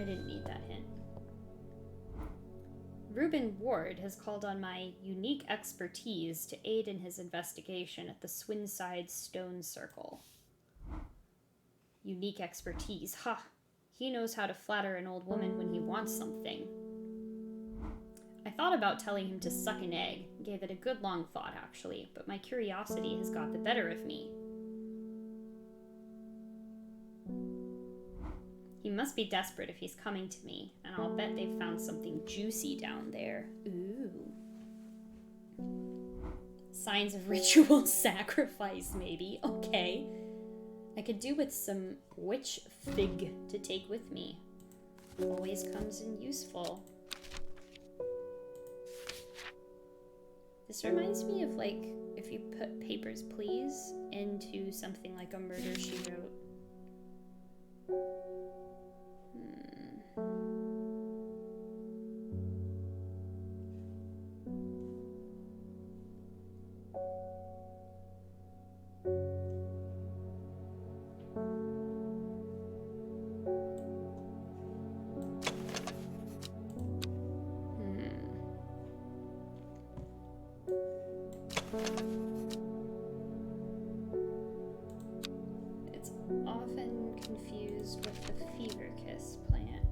Didn't need that hint. Reuben Ward has called on my unique expertise to aid in his investigation at the Swinside Stone Circle. Unique expertise, ha! He knows how to flatter an old woman when he wants something. I thought about telling him to suck an egg, gave it a good long thought actually, but my curiosity has got the better of me. He must be desperate if he's coming to me, and I'll bet they've found something juicy down there. Ooh. Signs of ritual sacrifice, maybe. Okay. I could do with some witch fig to take with me. Always comes in useful. This reminds me of, like, if you put Papers, Please into something like a Murder, She Wrote. It's often confused with the fever kiss plant.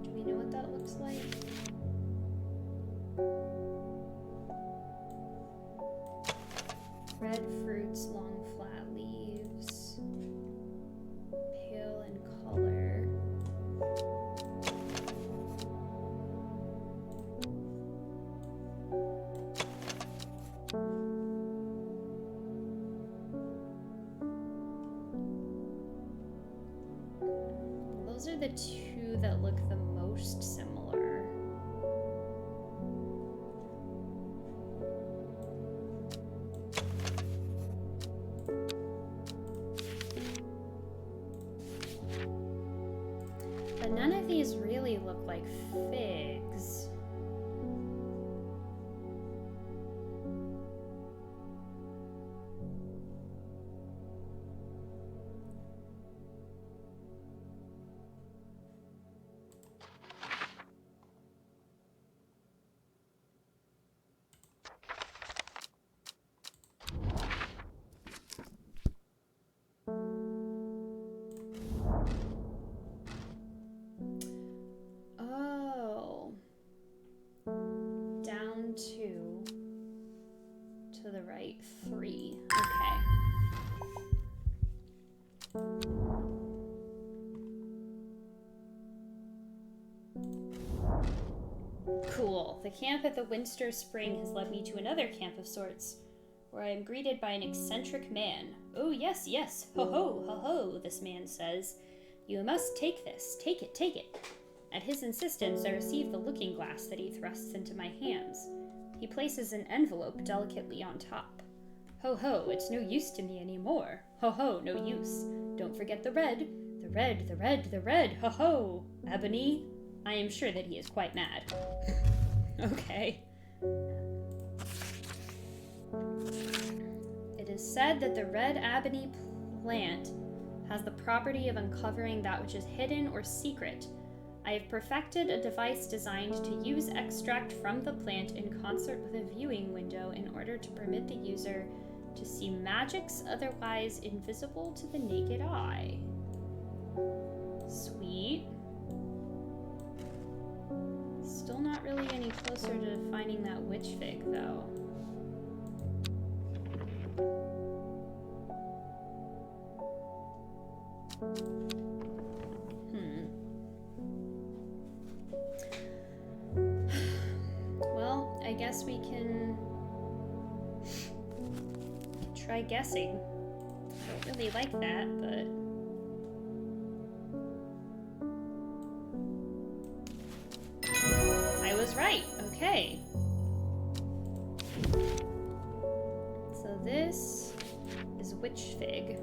Do we know what that looks like? Red fruits, long flat leaves, pale in color. Those are the two that look the most similar. But none of these really look like figs. Oh. Down two. To the right, three. Okay. Cool. The camp at the Winster Spring has led me to another camp of sorts, where I am greeted by an eccentric man. Oh, yes, yes. Ho ho, ho ho, this man says. You must take this. Take it, take it. At his insistence, I receive the looking glass that he thrusts into my hands. He places an envelope delicately on top. Ho ho, it's no use to me anymore. Ho ho, no use. Don't forget the red. The red, the red, the red. Ho ho. Ebony. I am sure that he is quite mad. Okay. It is said that the red ebony plant has the property of uncovering that which is hidden or secret. I have perfected a device designed to use extract from the plant in concert with a viewing window in order to permit the user to see magics otherwise invisible to the naked eye. Sweet. Still not really any closer to finding that witch fig, though. Well, I guess we can try guessing. I don't really like that, but... I was right. Okay. So this is witch fig.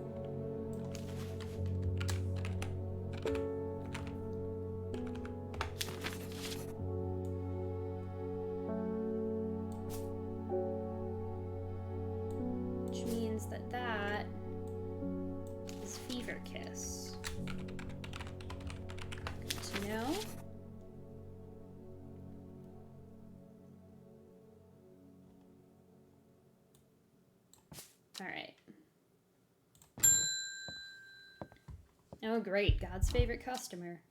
Which means that that is fever kiss. Good to know. All right. Oh, great. God's favorite customer.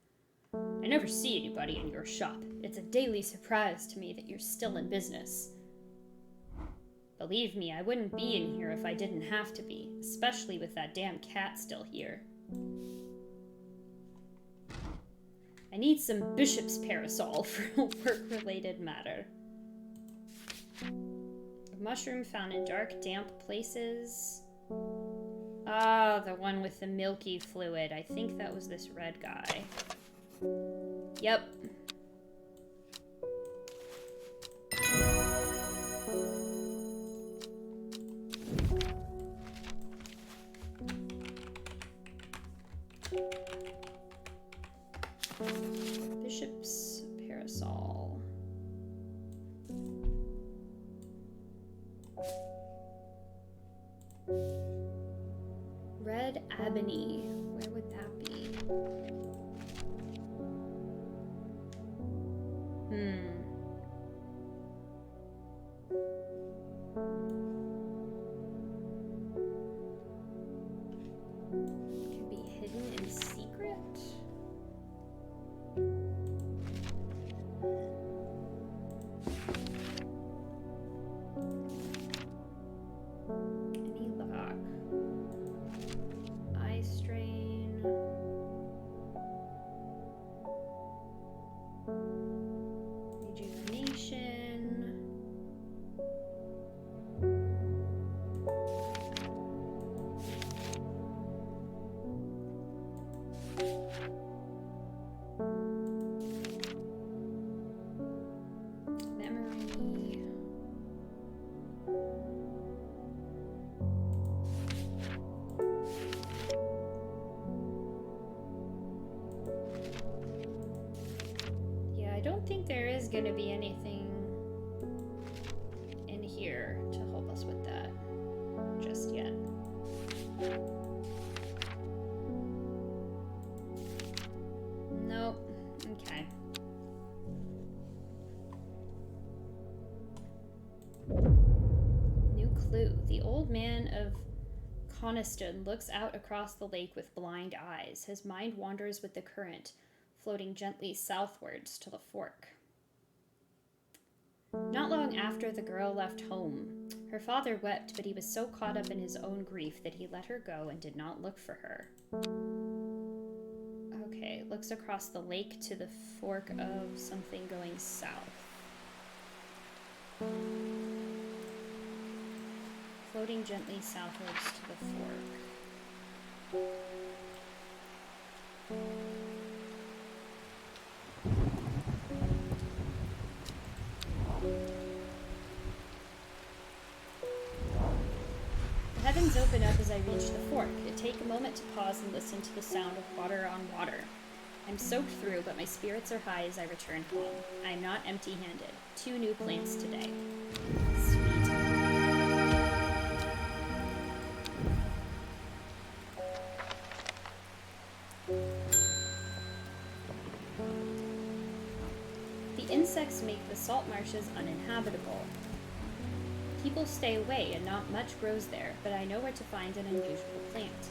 I never see anybody in your shop. It's a daily surprise to me that you're still in business. Believe me, I wouldn't be in here if I didn't have to be, especially with that damn cat still here. I need some bishop's parasol for a work-related matter. A mushroom found in dark, damp places. Ah, the one with the milky fluid. I think that was this red guy. Yep. Bishop's parasol. Red ebony. Where would that be? Could be hidden in secret. Any luck? Eye strain. Rejuvenation. Memory. Yeah, I don't think there is going to be anything in here to help us with that just yet. Nope. Okay. New clue. The old man of Coniston looks out across the lake with blind eyes. His mind wanders with the current, floating gently southwards to the fork. Not long after the girl left home, her father wept, but he was so caught up in his own grief that he let her go and did not look for her. Okay, looks across the lake to the fork of something going south. Floating gently southwards to the fork. The heavens open up as I reach the fork. I take a moment to pause and listen to the sound of water on water. I'm soaked through, but my spirits are high as I return home. I'm not empty-handed. 2 new plants today. Sweet. The insects make the salt marshes uninhabitable. People stay away and not much grows there, but I know where to find an unusual plant.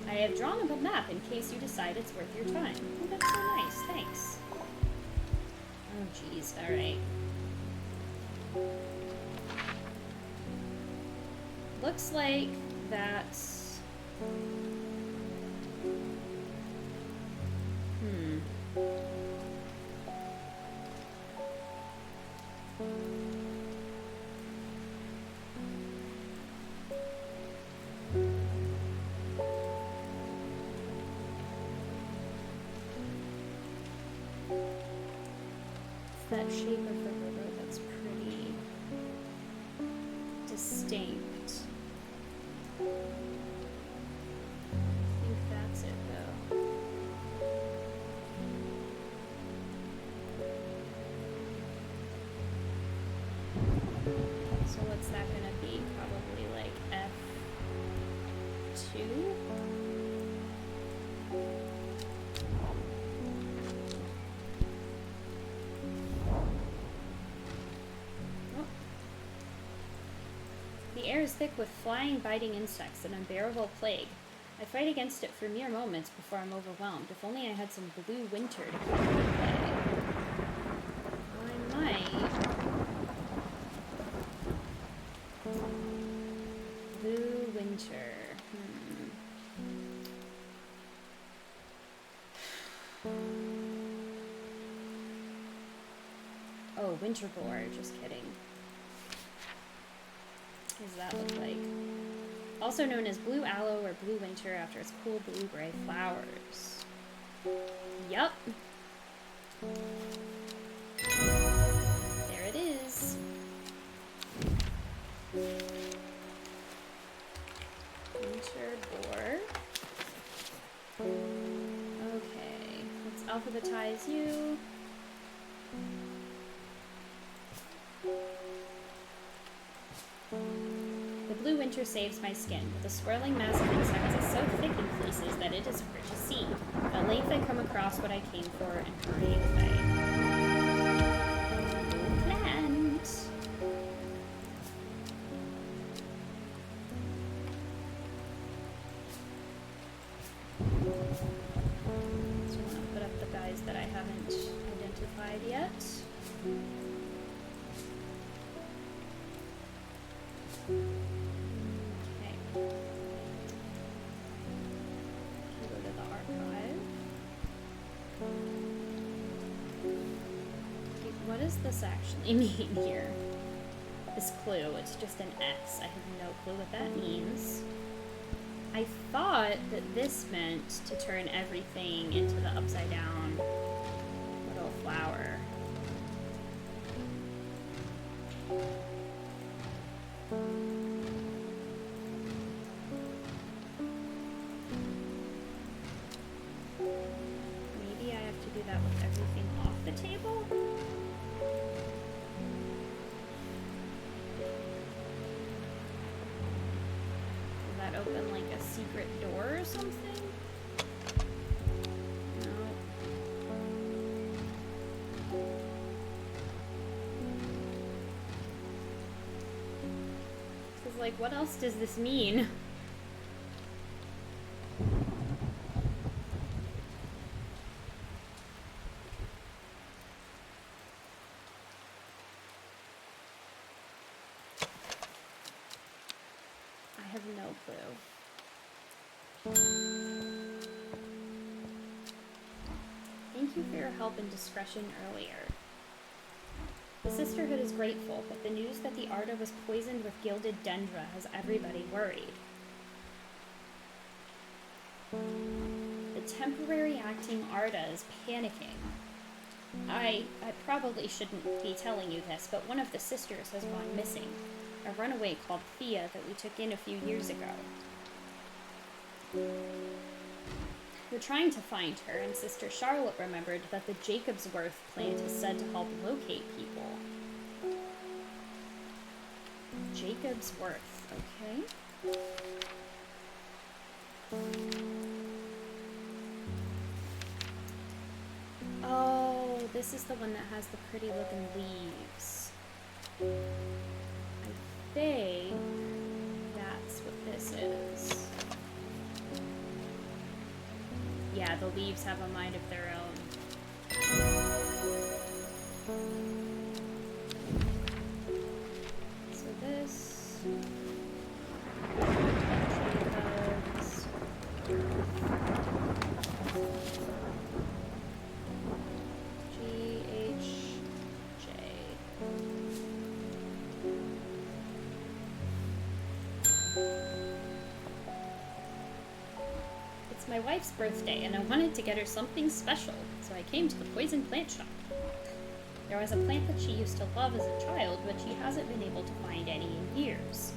I have drawn up a map in case you decide it's worth your time. Oh, that's so nice. Thanks. Oh, jeez. Alright. Looks like that's... that shape of the river that's pretty distinct. I think that's it though. So what's that gonna be? Probably like F2? The air is thick with flying, biting insects, an unbearable plague. I fight against it for mere moments before I'm overwhelmed. If only I had some blue winter to come into play. I might. Blue winter. Oh, winter boar. Just kidding. What does that look like? Also known as blue aloe or blue winter after its cool blue-gray flowers. Yup. There it is. Winter boar. Okay, let's alphabetize you. The blue winter saves my skin, but the swirling mass of insects is so thick in places that it is hard to see. At length I come across what I came for and hurry away. Plant! So I want to put up the guys that I haven't identified yet. Okay. Go to the archive. Okay, what does this actually mean here? This clue, it's just an X. I have no clue what that means. I thought that this meant to turn everything into the upside down little flower. Maybe I have to do that with everything off the table? Does that open like a secret door or something? No. Because like, what else does this mean? I have no clue. Thank you for your help and discretion earlier. The Sisterhood is grateful, but the news that the Arda was poisoned with gilded dendra has everybody worried. The temporary acting Arda is panicking. I probably shouldn't be telling you this, but one of the sisters has gone missing. A runaway called Thea that we took in a few years ago. The trying to find her, and Sister Charlotte remembered that the Jacobsworth plant is said to help locate people. Jacobsworth, okay. Oh, this is the one that has the pretty looking leaves. I think that's what this is. Yeah, the leaves have a mind of their own. So this... my wife's birthday, and I wanted to get her something special, so I came to the poison plant shop. There was a plant that she used to love as a child, but she hasn't been able to find any in years.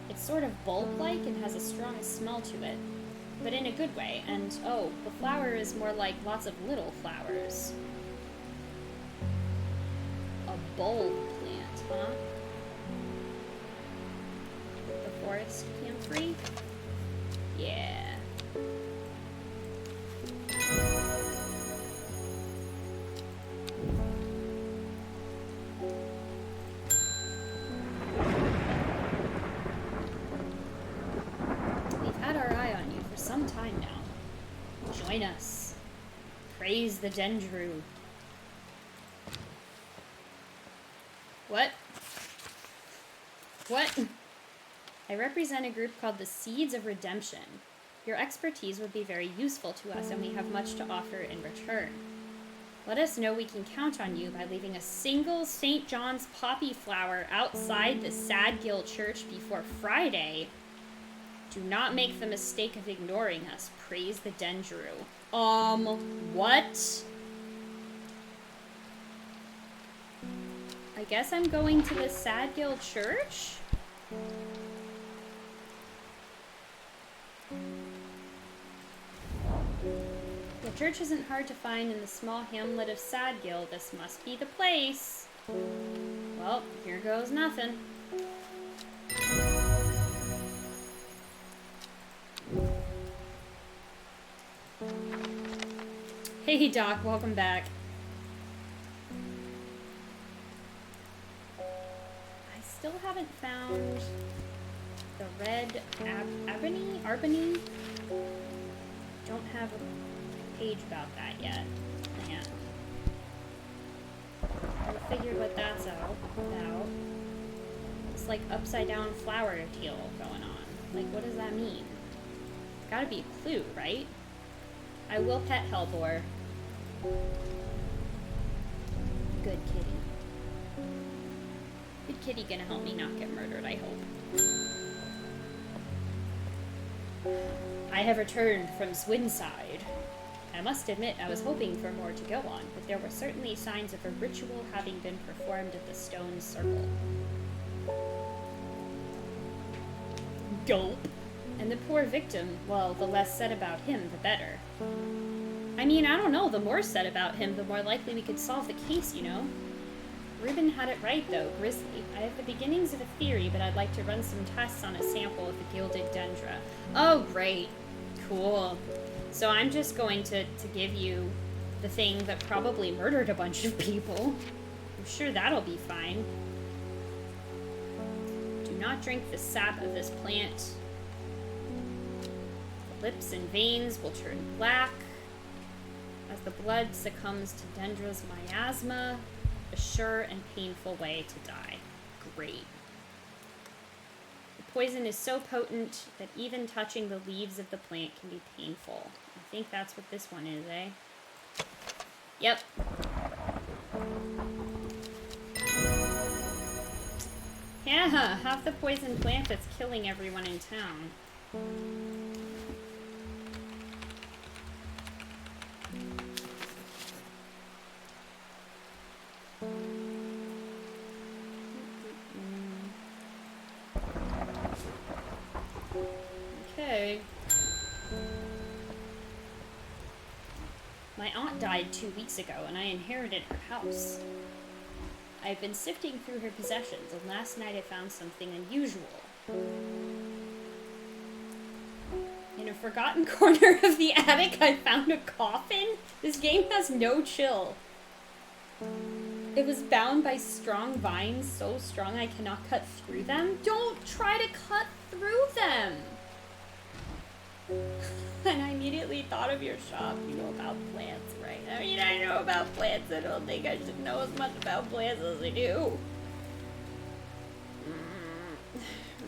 It's sort of bulb-like and has a strong smell to it, but in a good way, and oh, the flower is more like lots of little flowers. A bulb plant, huh? The forest camphor? Yeah. We've had our eye on you for some time now. Join us. Praise the Dendru. What? What? I represent a group called the Seeds of Redemption. Your expertise would be very useful to us, and we have much to offer in return. Let us know we can count on you by leaving a single St. John's poppy flower outside the Sadgill Church before Friday. Do not make the mistake of ignoring us. Praise the Dendru. What? I guess I'm going to the Sadgill Church? The church isn't hard to find in the small hamlet of Sadgill. This must be the place. Well, here goes nothing. Hey Doc, welcome back. I still haven't found the red Arbony? Don't have a page about that yet. Yeah. I figured what that's about. It's like upside down flower deal going on. Like, what does that mean? Gotta be a clue, right? I will pet Hellbore. Good kitty. Good kitty gonna help me not get murdered, I hope. I have returned from Swinside. I must admit I was hoping for more to go on, but there were certainly signs of a ritual having been performed at the stone circle. Gulp. And the poor victim, well, the less said about him, the better. I mean, I don't know, the more said about him, the more likely we could solve the case, you know? Reuben had it right, though, Grizzly. I have the beginnings of a theory, but I'd like to run some tests on a sample of the gilded dendra. Oh, great. Cool. So I'm just going to give you the thing that probably murdered a bunch of people. I'm sure that'll be fine. Do not drink the sap of this plant. The lips and veins will turn black as the blood succumbs to dendra's miasma. A sure and painful way to die. Great. The poison is so potent that even touching the leaves of the plant can be painful. I think that's what this one is, eh? Yep. Yeah, half the poison plant that's killing everyone in town. Okay. My aunt died 2 weeks ago, and I inherited her house. I've been sifting through her possessions, and last night I found something unusual. In a forgotten corner of the attic, I found a coffin. This game has no chill. It was bound by strong vines, so strong I cannot cut through them. Don't try to cut through them! And I immediately thought of your shop. You know about plants, right? I mean, I know about plants. I don't think I should know as much about plants as I do.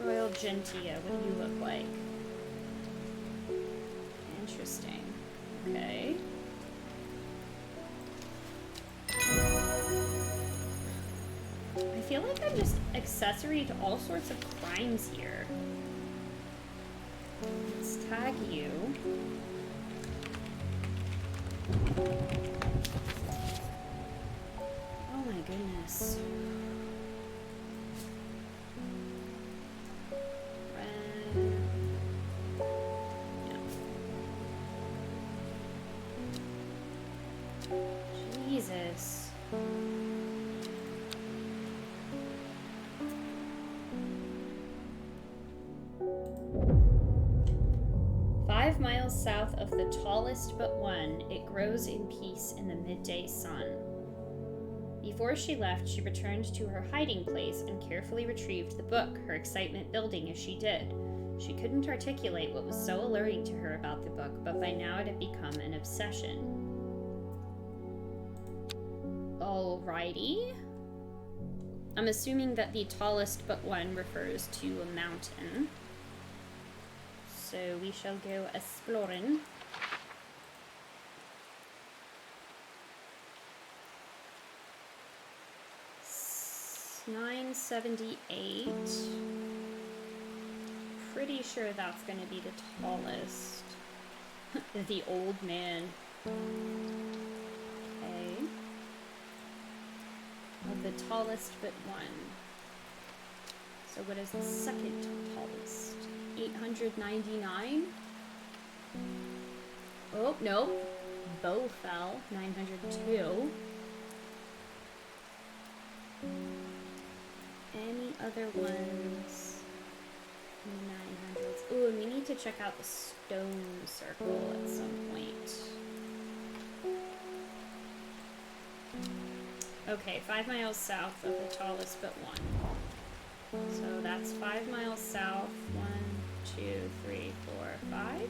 Royal Gentia, what do you look like? Interesting. Okay. I feel like I'm just accessory to all sorts of crimes here. Let's tag you. Oh my goodness. Jesus. 5 miles south of the tallest but one, it grows in peace in the midday sun. Before she left, she returned to her hiding place and carefully retrieved the book, her excitement building as she did. She couldn't articulate what was so alluring to her about the book, but by now it had become an obsession. Alrighty. I'm assuming that the tallest but one refers to a mountain. So we shall go exploring. $978. Pretty sure that's going to be the tallest. The old man. Okay. Of the tallest but one. So what is the second tallest? 899. Oh, no. Bow fell. 902. Any other ones? 900s. Ooh, and we need to check out the stone circle at some point. Okay, 5 miles south of the tallest but one. So that's 5 miles south. 1, 2, 3, 4, 5.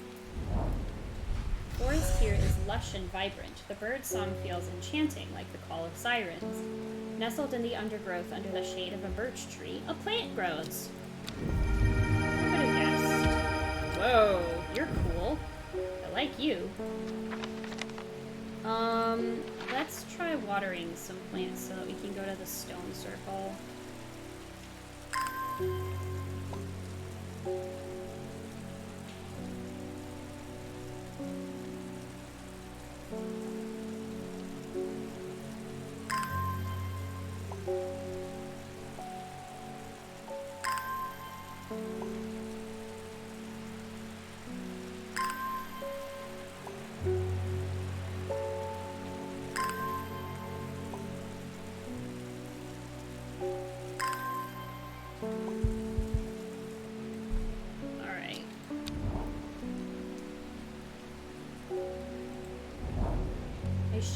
The forest here is lush and vibrant. The bird song feels enchanting, like the call of sirens. Nestled in the undergrowth under the shade of a birch tree, a plant grows. Who would have guessed? Whoa, you're cool. I like you. Let's try watering some plants so that we can go to the stone circle.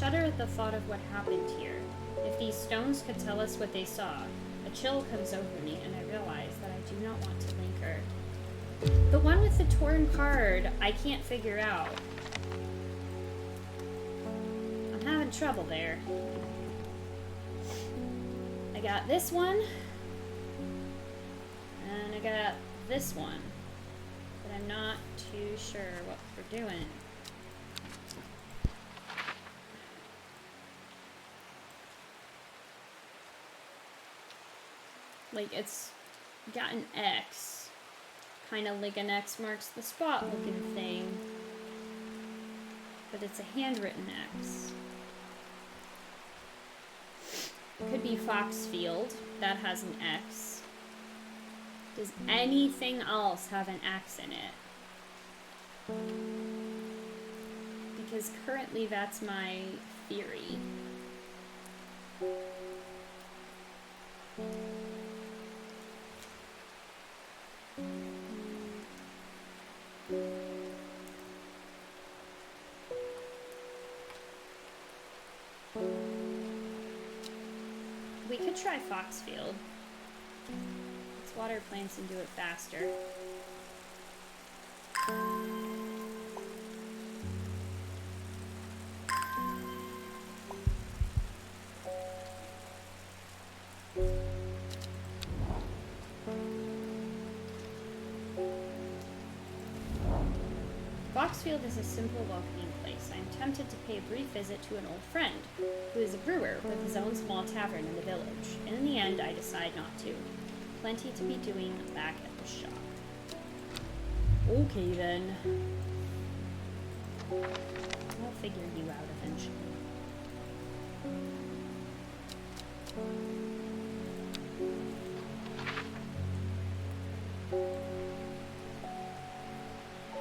Shudder at the thought of what happened here. If these stones could tell us what they saw, a chill comes over me and I realize that I do not want to linger. The one with the torn card, I can't figure out. I'm having trouble there. I got this one, and I got this one, but I'm not too sure what we're doing. Like, it's got an X. Kind of like an X marks the spot looking thing. But it's a handwritten X. It could be Foxfield. That has an X. Does anything else have an X in it? Because currently that's my theory. We could try Foxfield. Let's water plants and do it faster. Foxfield is a simple, welcoming place. I am tempted to pay a brief visit to an old friend, who is a brewer with his own small tavern in the village. And in the end, I decide not to. Plenty to be doing back at the shop. Okay, then. I'll figure you out eventually.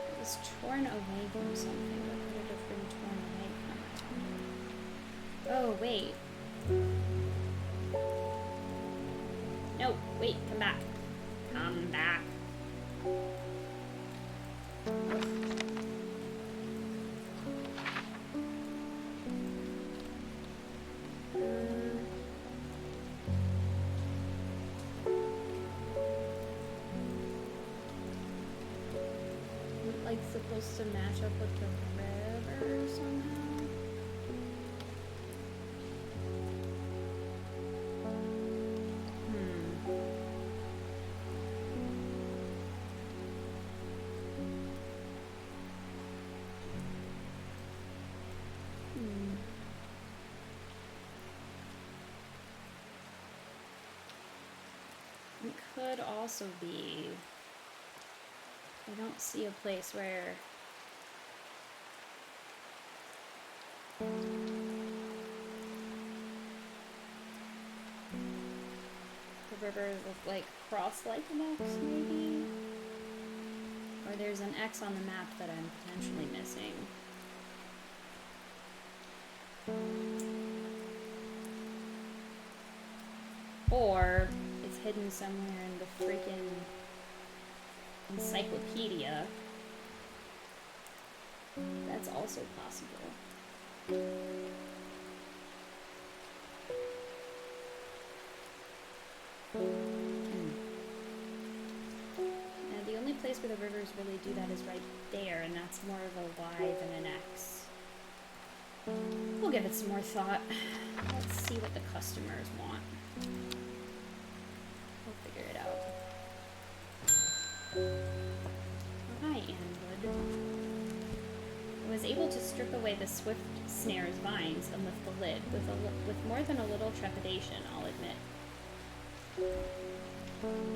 It was torn away from something. What could it have been torn away from? Oh, wait. No, wait, come back. Come back. Like supposed to match up with the river somehow. It could also be, I don't see a place where the river will like cross like an X maybe? Or there's an X on the map that I'm potentially missing. Or it's hidden somewhere in the freaking encyclopedia. That's also possible. Now the only place where the rivers really do that is right there, and that's more of a Y than an X. We'll give it some more thought. Let's see what the customers want. We'll figure it out. Hi, Anwood. I was able to strip away the swift snare's vines and lift the lid, with more than a little trepidation, I'll admit.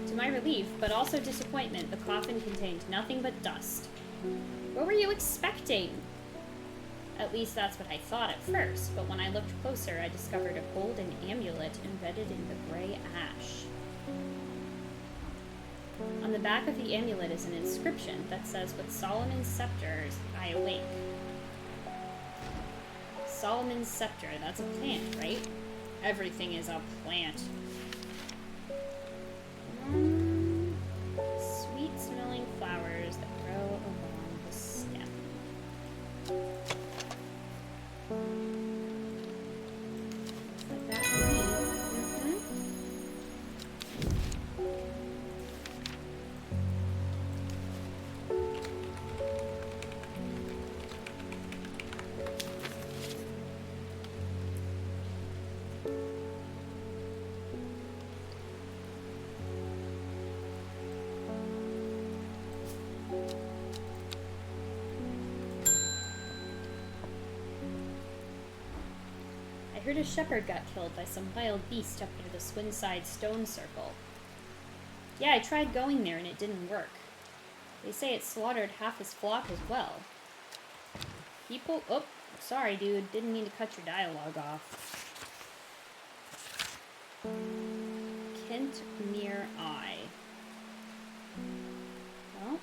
To my relief, but also disappointment, the coffin contained nothing but dust. What were you expecting? At least that's what I thought at first, but when I looked closer, I discovered a golden amulet embedded in the gray ash. On the back of the amulet is an inscription that says, "With Solomon's scepter, I awake." Solomon's scepter, that's a plant, right? Everything is a plant. Sweet-smelling flowers that grow along the stem. Looks like that for me. I heard a shepherd got killed by some wild beast up near the Swinside Stone Circle. Yeah, I tried going there and it didn't work. They say it slaughtered half his flock as well. People... Oh, sorry, dude. Didn't mean to cut your dialogue off. Kent Mere Eye. Well...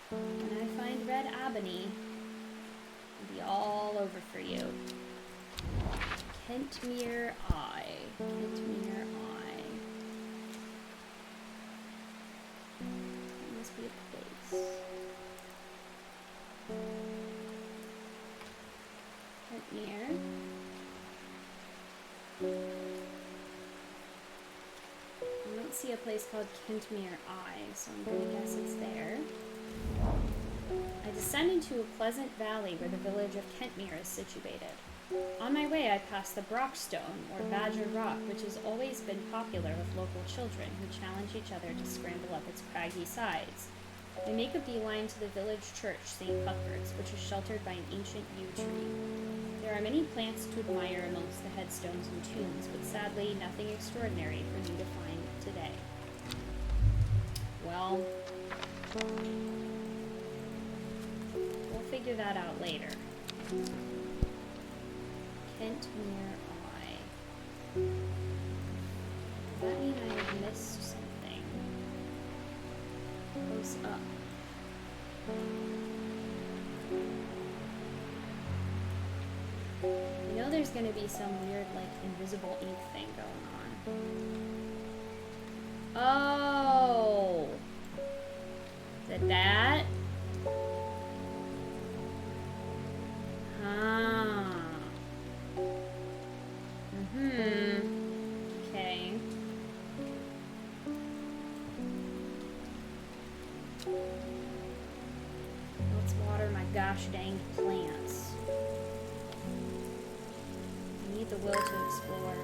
Can I find red ebony? It'll be all over for you. Kentmere Eye. Kentmere Eye. There must be a place. Kentmere. I don't see a place called Kentmere Eye, so I'm gonna guess it's there. I descend into a pleasant valley where the village of Kentmere is situated. On my way, I pass the Brockstone, or Badger Rock, which has always been popular with local children who challenge each other to scramble up its craggy sides. I make a beeline to the village church, St. Cuthbert's, which is sheltered by an ancient yew tree. There are many plants to admire amongst the headstones and tombs, but sadly, nothing extraordinary for me to find today. Well, we'll figure that out later. Kentmere Eye. Does that mean I have missed something? Close up. You know there's gonna be some weird, like, invisible ink thing going on. Oh! Is it that? Ah. Okay. Let's water my gosh dang plants. I need the will to explore.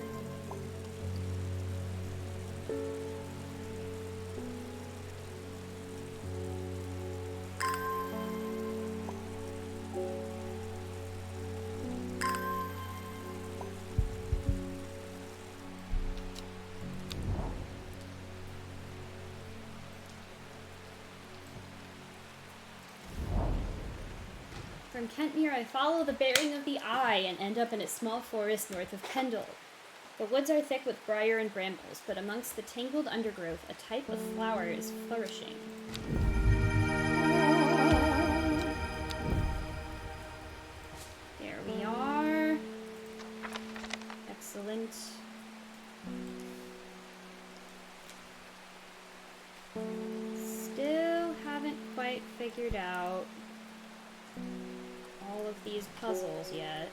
From Kentmere, I follow the bearing of the eye and end up in a small forest north of Kendal. The woods are thick with briar and brambles, but amongst the tangled undergrowth, a type of flower is flourishing. There we are. Excellent. Still haven't quite figured out all of these puzzles yet.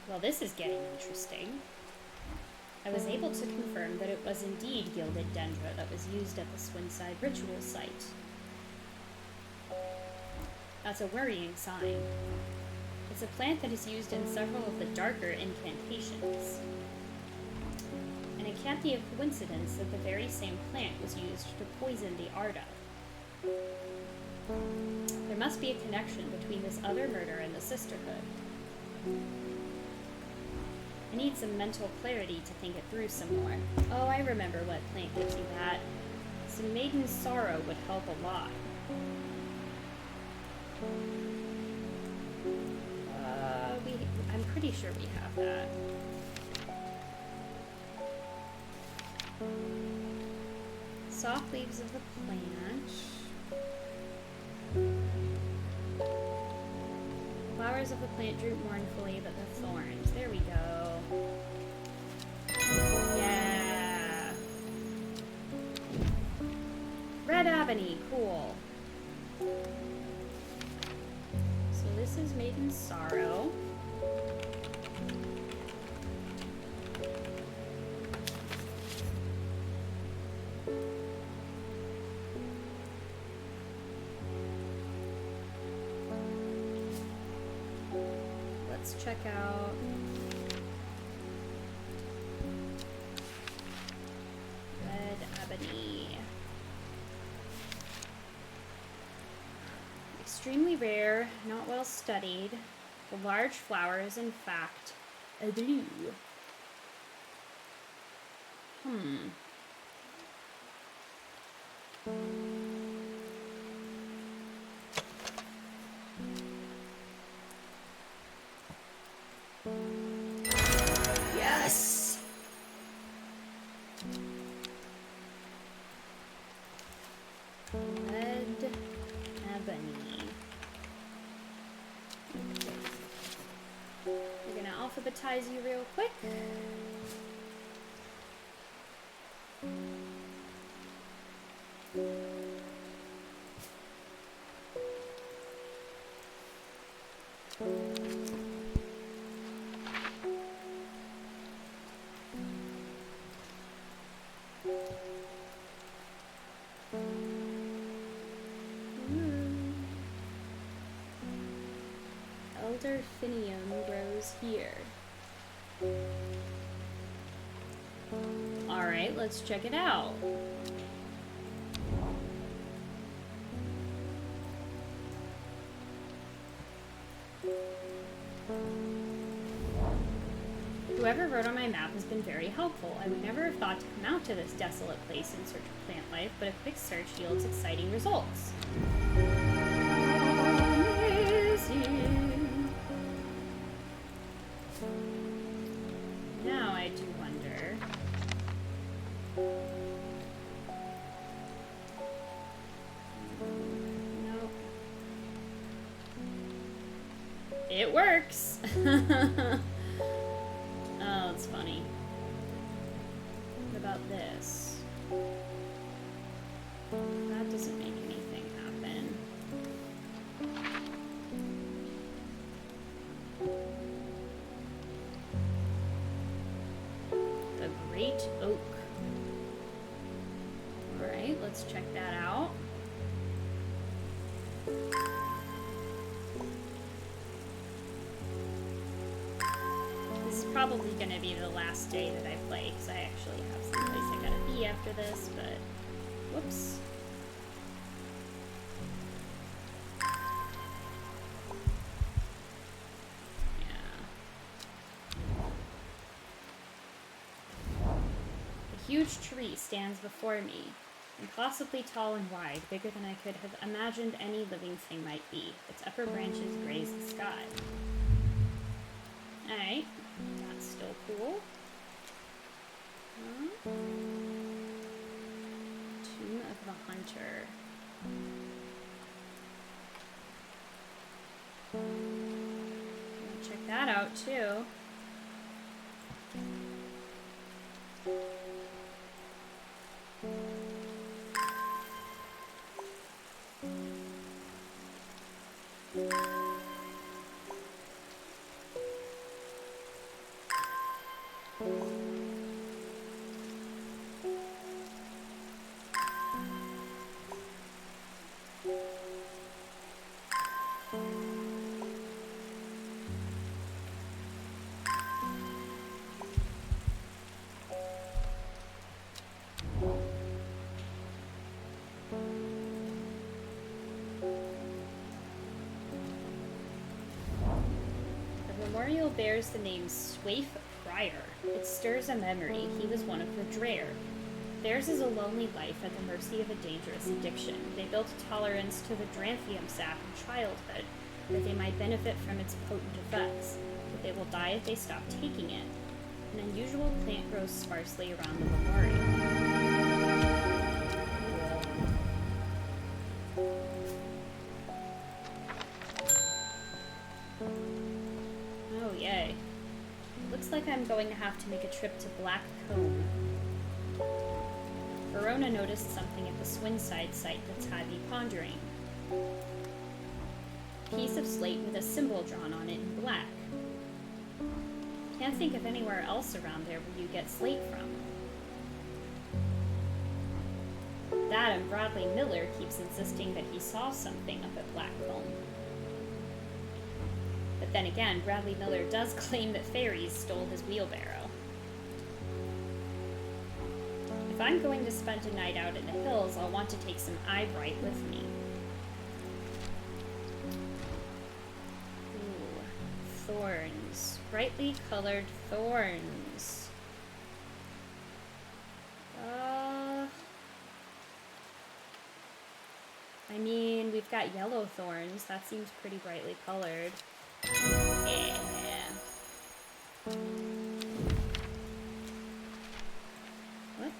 Well, this is getting interesting. I was able to confirm that it was indeed gilded dendra that was used at the Swinside ritual site. That's a worrying sign. It's a plant that is used in several of the darker incantations. And it can't be a coincidence that the very same plant was used to poison the Arda. There must be a connection between this other murder and the Sisterhood. I need some mental clarity to think it through some more. Oh, I remember what plant gives you that. Some Maiden Sorrow would help a lot. I'm pretty sure we have that. Soft leaves of the plant. Flowers of the plant droop mournfully, but the thorns. There we go. Yeah. Red ebony. Cool. So this is Maiden Sorrow. Let's check out Red ebony. Extremely rare, not well studied. The large flower is in fact a blue. alphabetize you real quick. Elderfinium grows here. Alright, let's check it out. Whoever wrote on my map has been very helpful. I would never have thought to come out to this desolate place in search of plant life, but a quick search yields exciting results. Amazing. Now I do wonder. No. It works. Oh, it's funny. What about this? That doesn't make anything happen. The Great Oak. Alright, let's check that out. This is probably going to be the last day that I play, because I actually have someplace I gotta be after this, but whoops. A huge tree stands before me, impossibly tall and wide, bigger than I could have imagined any living thing might be. Its upper branches graze the sky. Alright, that's still cool. Tomb of the Hunter. I'll check that out too. The memorial bears the name Swaif Prior. It stirs a memory. He was one of the Dreher. Theirs is a lonely life at the mercy of a dangerous addiction. They built a tolerance to the Dranthium sap in childhood, that they might benefit from its potent effects, but they will die if they stop taking it. An unusual plant grows sparsely around the memorial. Oh, yay. Looks like I'm going to have to make a trip to Black Combe. Verona noticed something at the Swinside site that's had me pondering. A piece of slate with a symbol drawn on it in black. Can't think of anywhere else around there where you get slate from. That and Bradley Miller keeps insisting that he saw something up at Blackcomb. But then again, Bradley Miller does claim that fairies stole his wheelbarrow. If I'm going to spend a night out in the hills, I'll want to take some eyebright with me. Ooh, thorns. Brightly colored thorns. I mean, we've got yellow thorns. That seems pretty brightly colored. Yeah. What?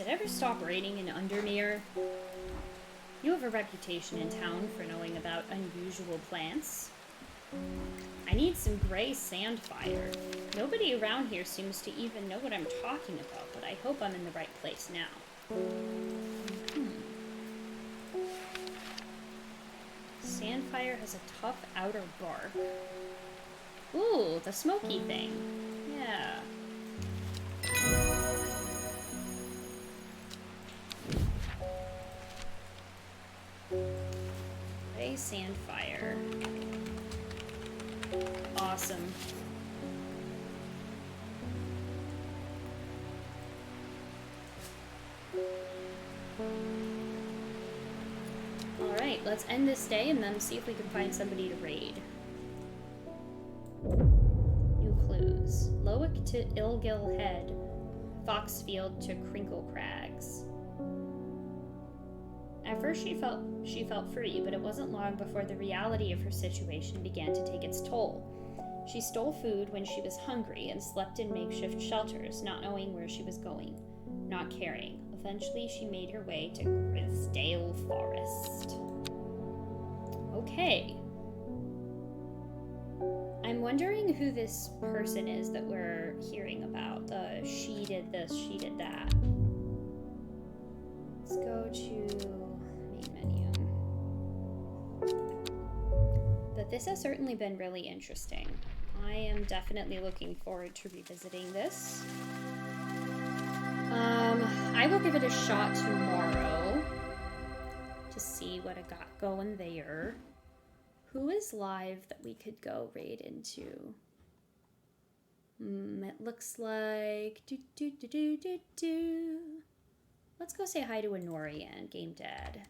it ever stop raining in Undermere? You have a reputation in town for knowing about unusual plants. I need some gray sandfire. Nobody around here seems to even know what I'm talking about, but I hope I'm in the right place now. Sandfire has a tough outer bark. Ooh, the smoky thing. Yeah. Gray sandfire. Awesome. Alright, let's end this day and then see if we can find somebody to raid. New clues. Lowick to Ilgil Head. Foxfield to Crinkle Crags. At first she felt free, but it wasn't long before the reality of her situation began to take its toll. She stole food when she was hungry and slept in makeshift shelters, not knowing where she was going, not caring. Eventually, she made her way to Grisdale Forest. Okay. I'm wondering who this person is that we're hearing about. The she did this, she did that. Let's go to main menu. But this has certainly been really interesting. I am definitely looking forward to revisiting this. I will give it a shot tomorrow to see what I got going there. Who is live that we could go raid into? It looks like... Let's go say hi to Anori and Game Dad.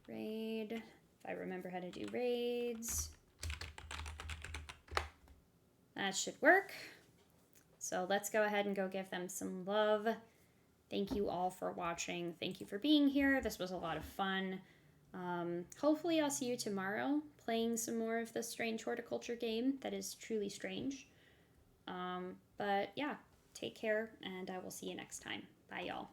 Raid. If I remember how to do raids. That should work. So let's go ahead and go give them some love. Thank you all for watching. Thank you for being here. This was a lot of fun. Hopefully I'll see you tomorrow playing some more of this strange horticulture game that is truly strange. But yeah, take care and I will see you next time. Bye y'all.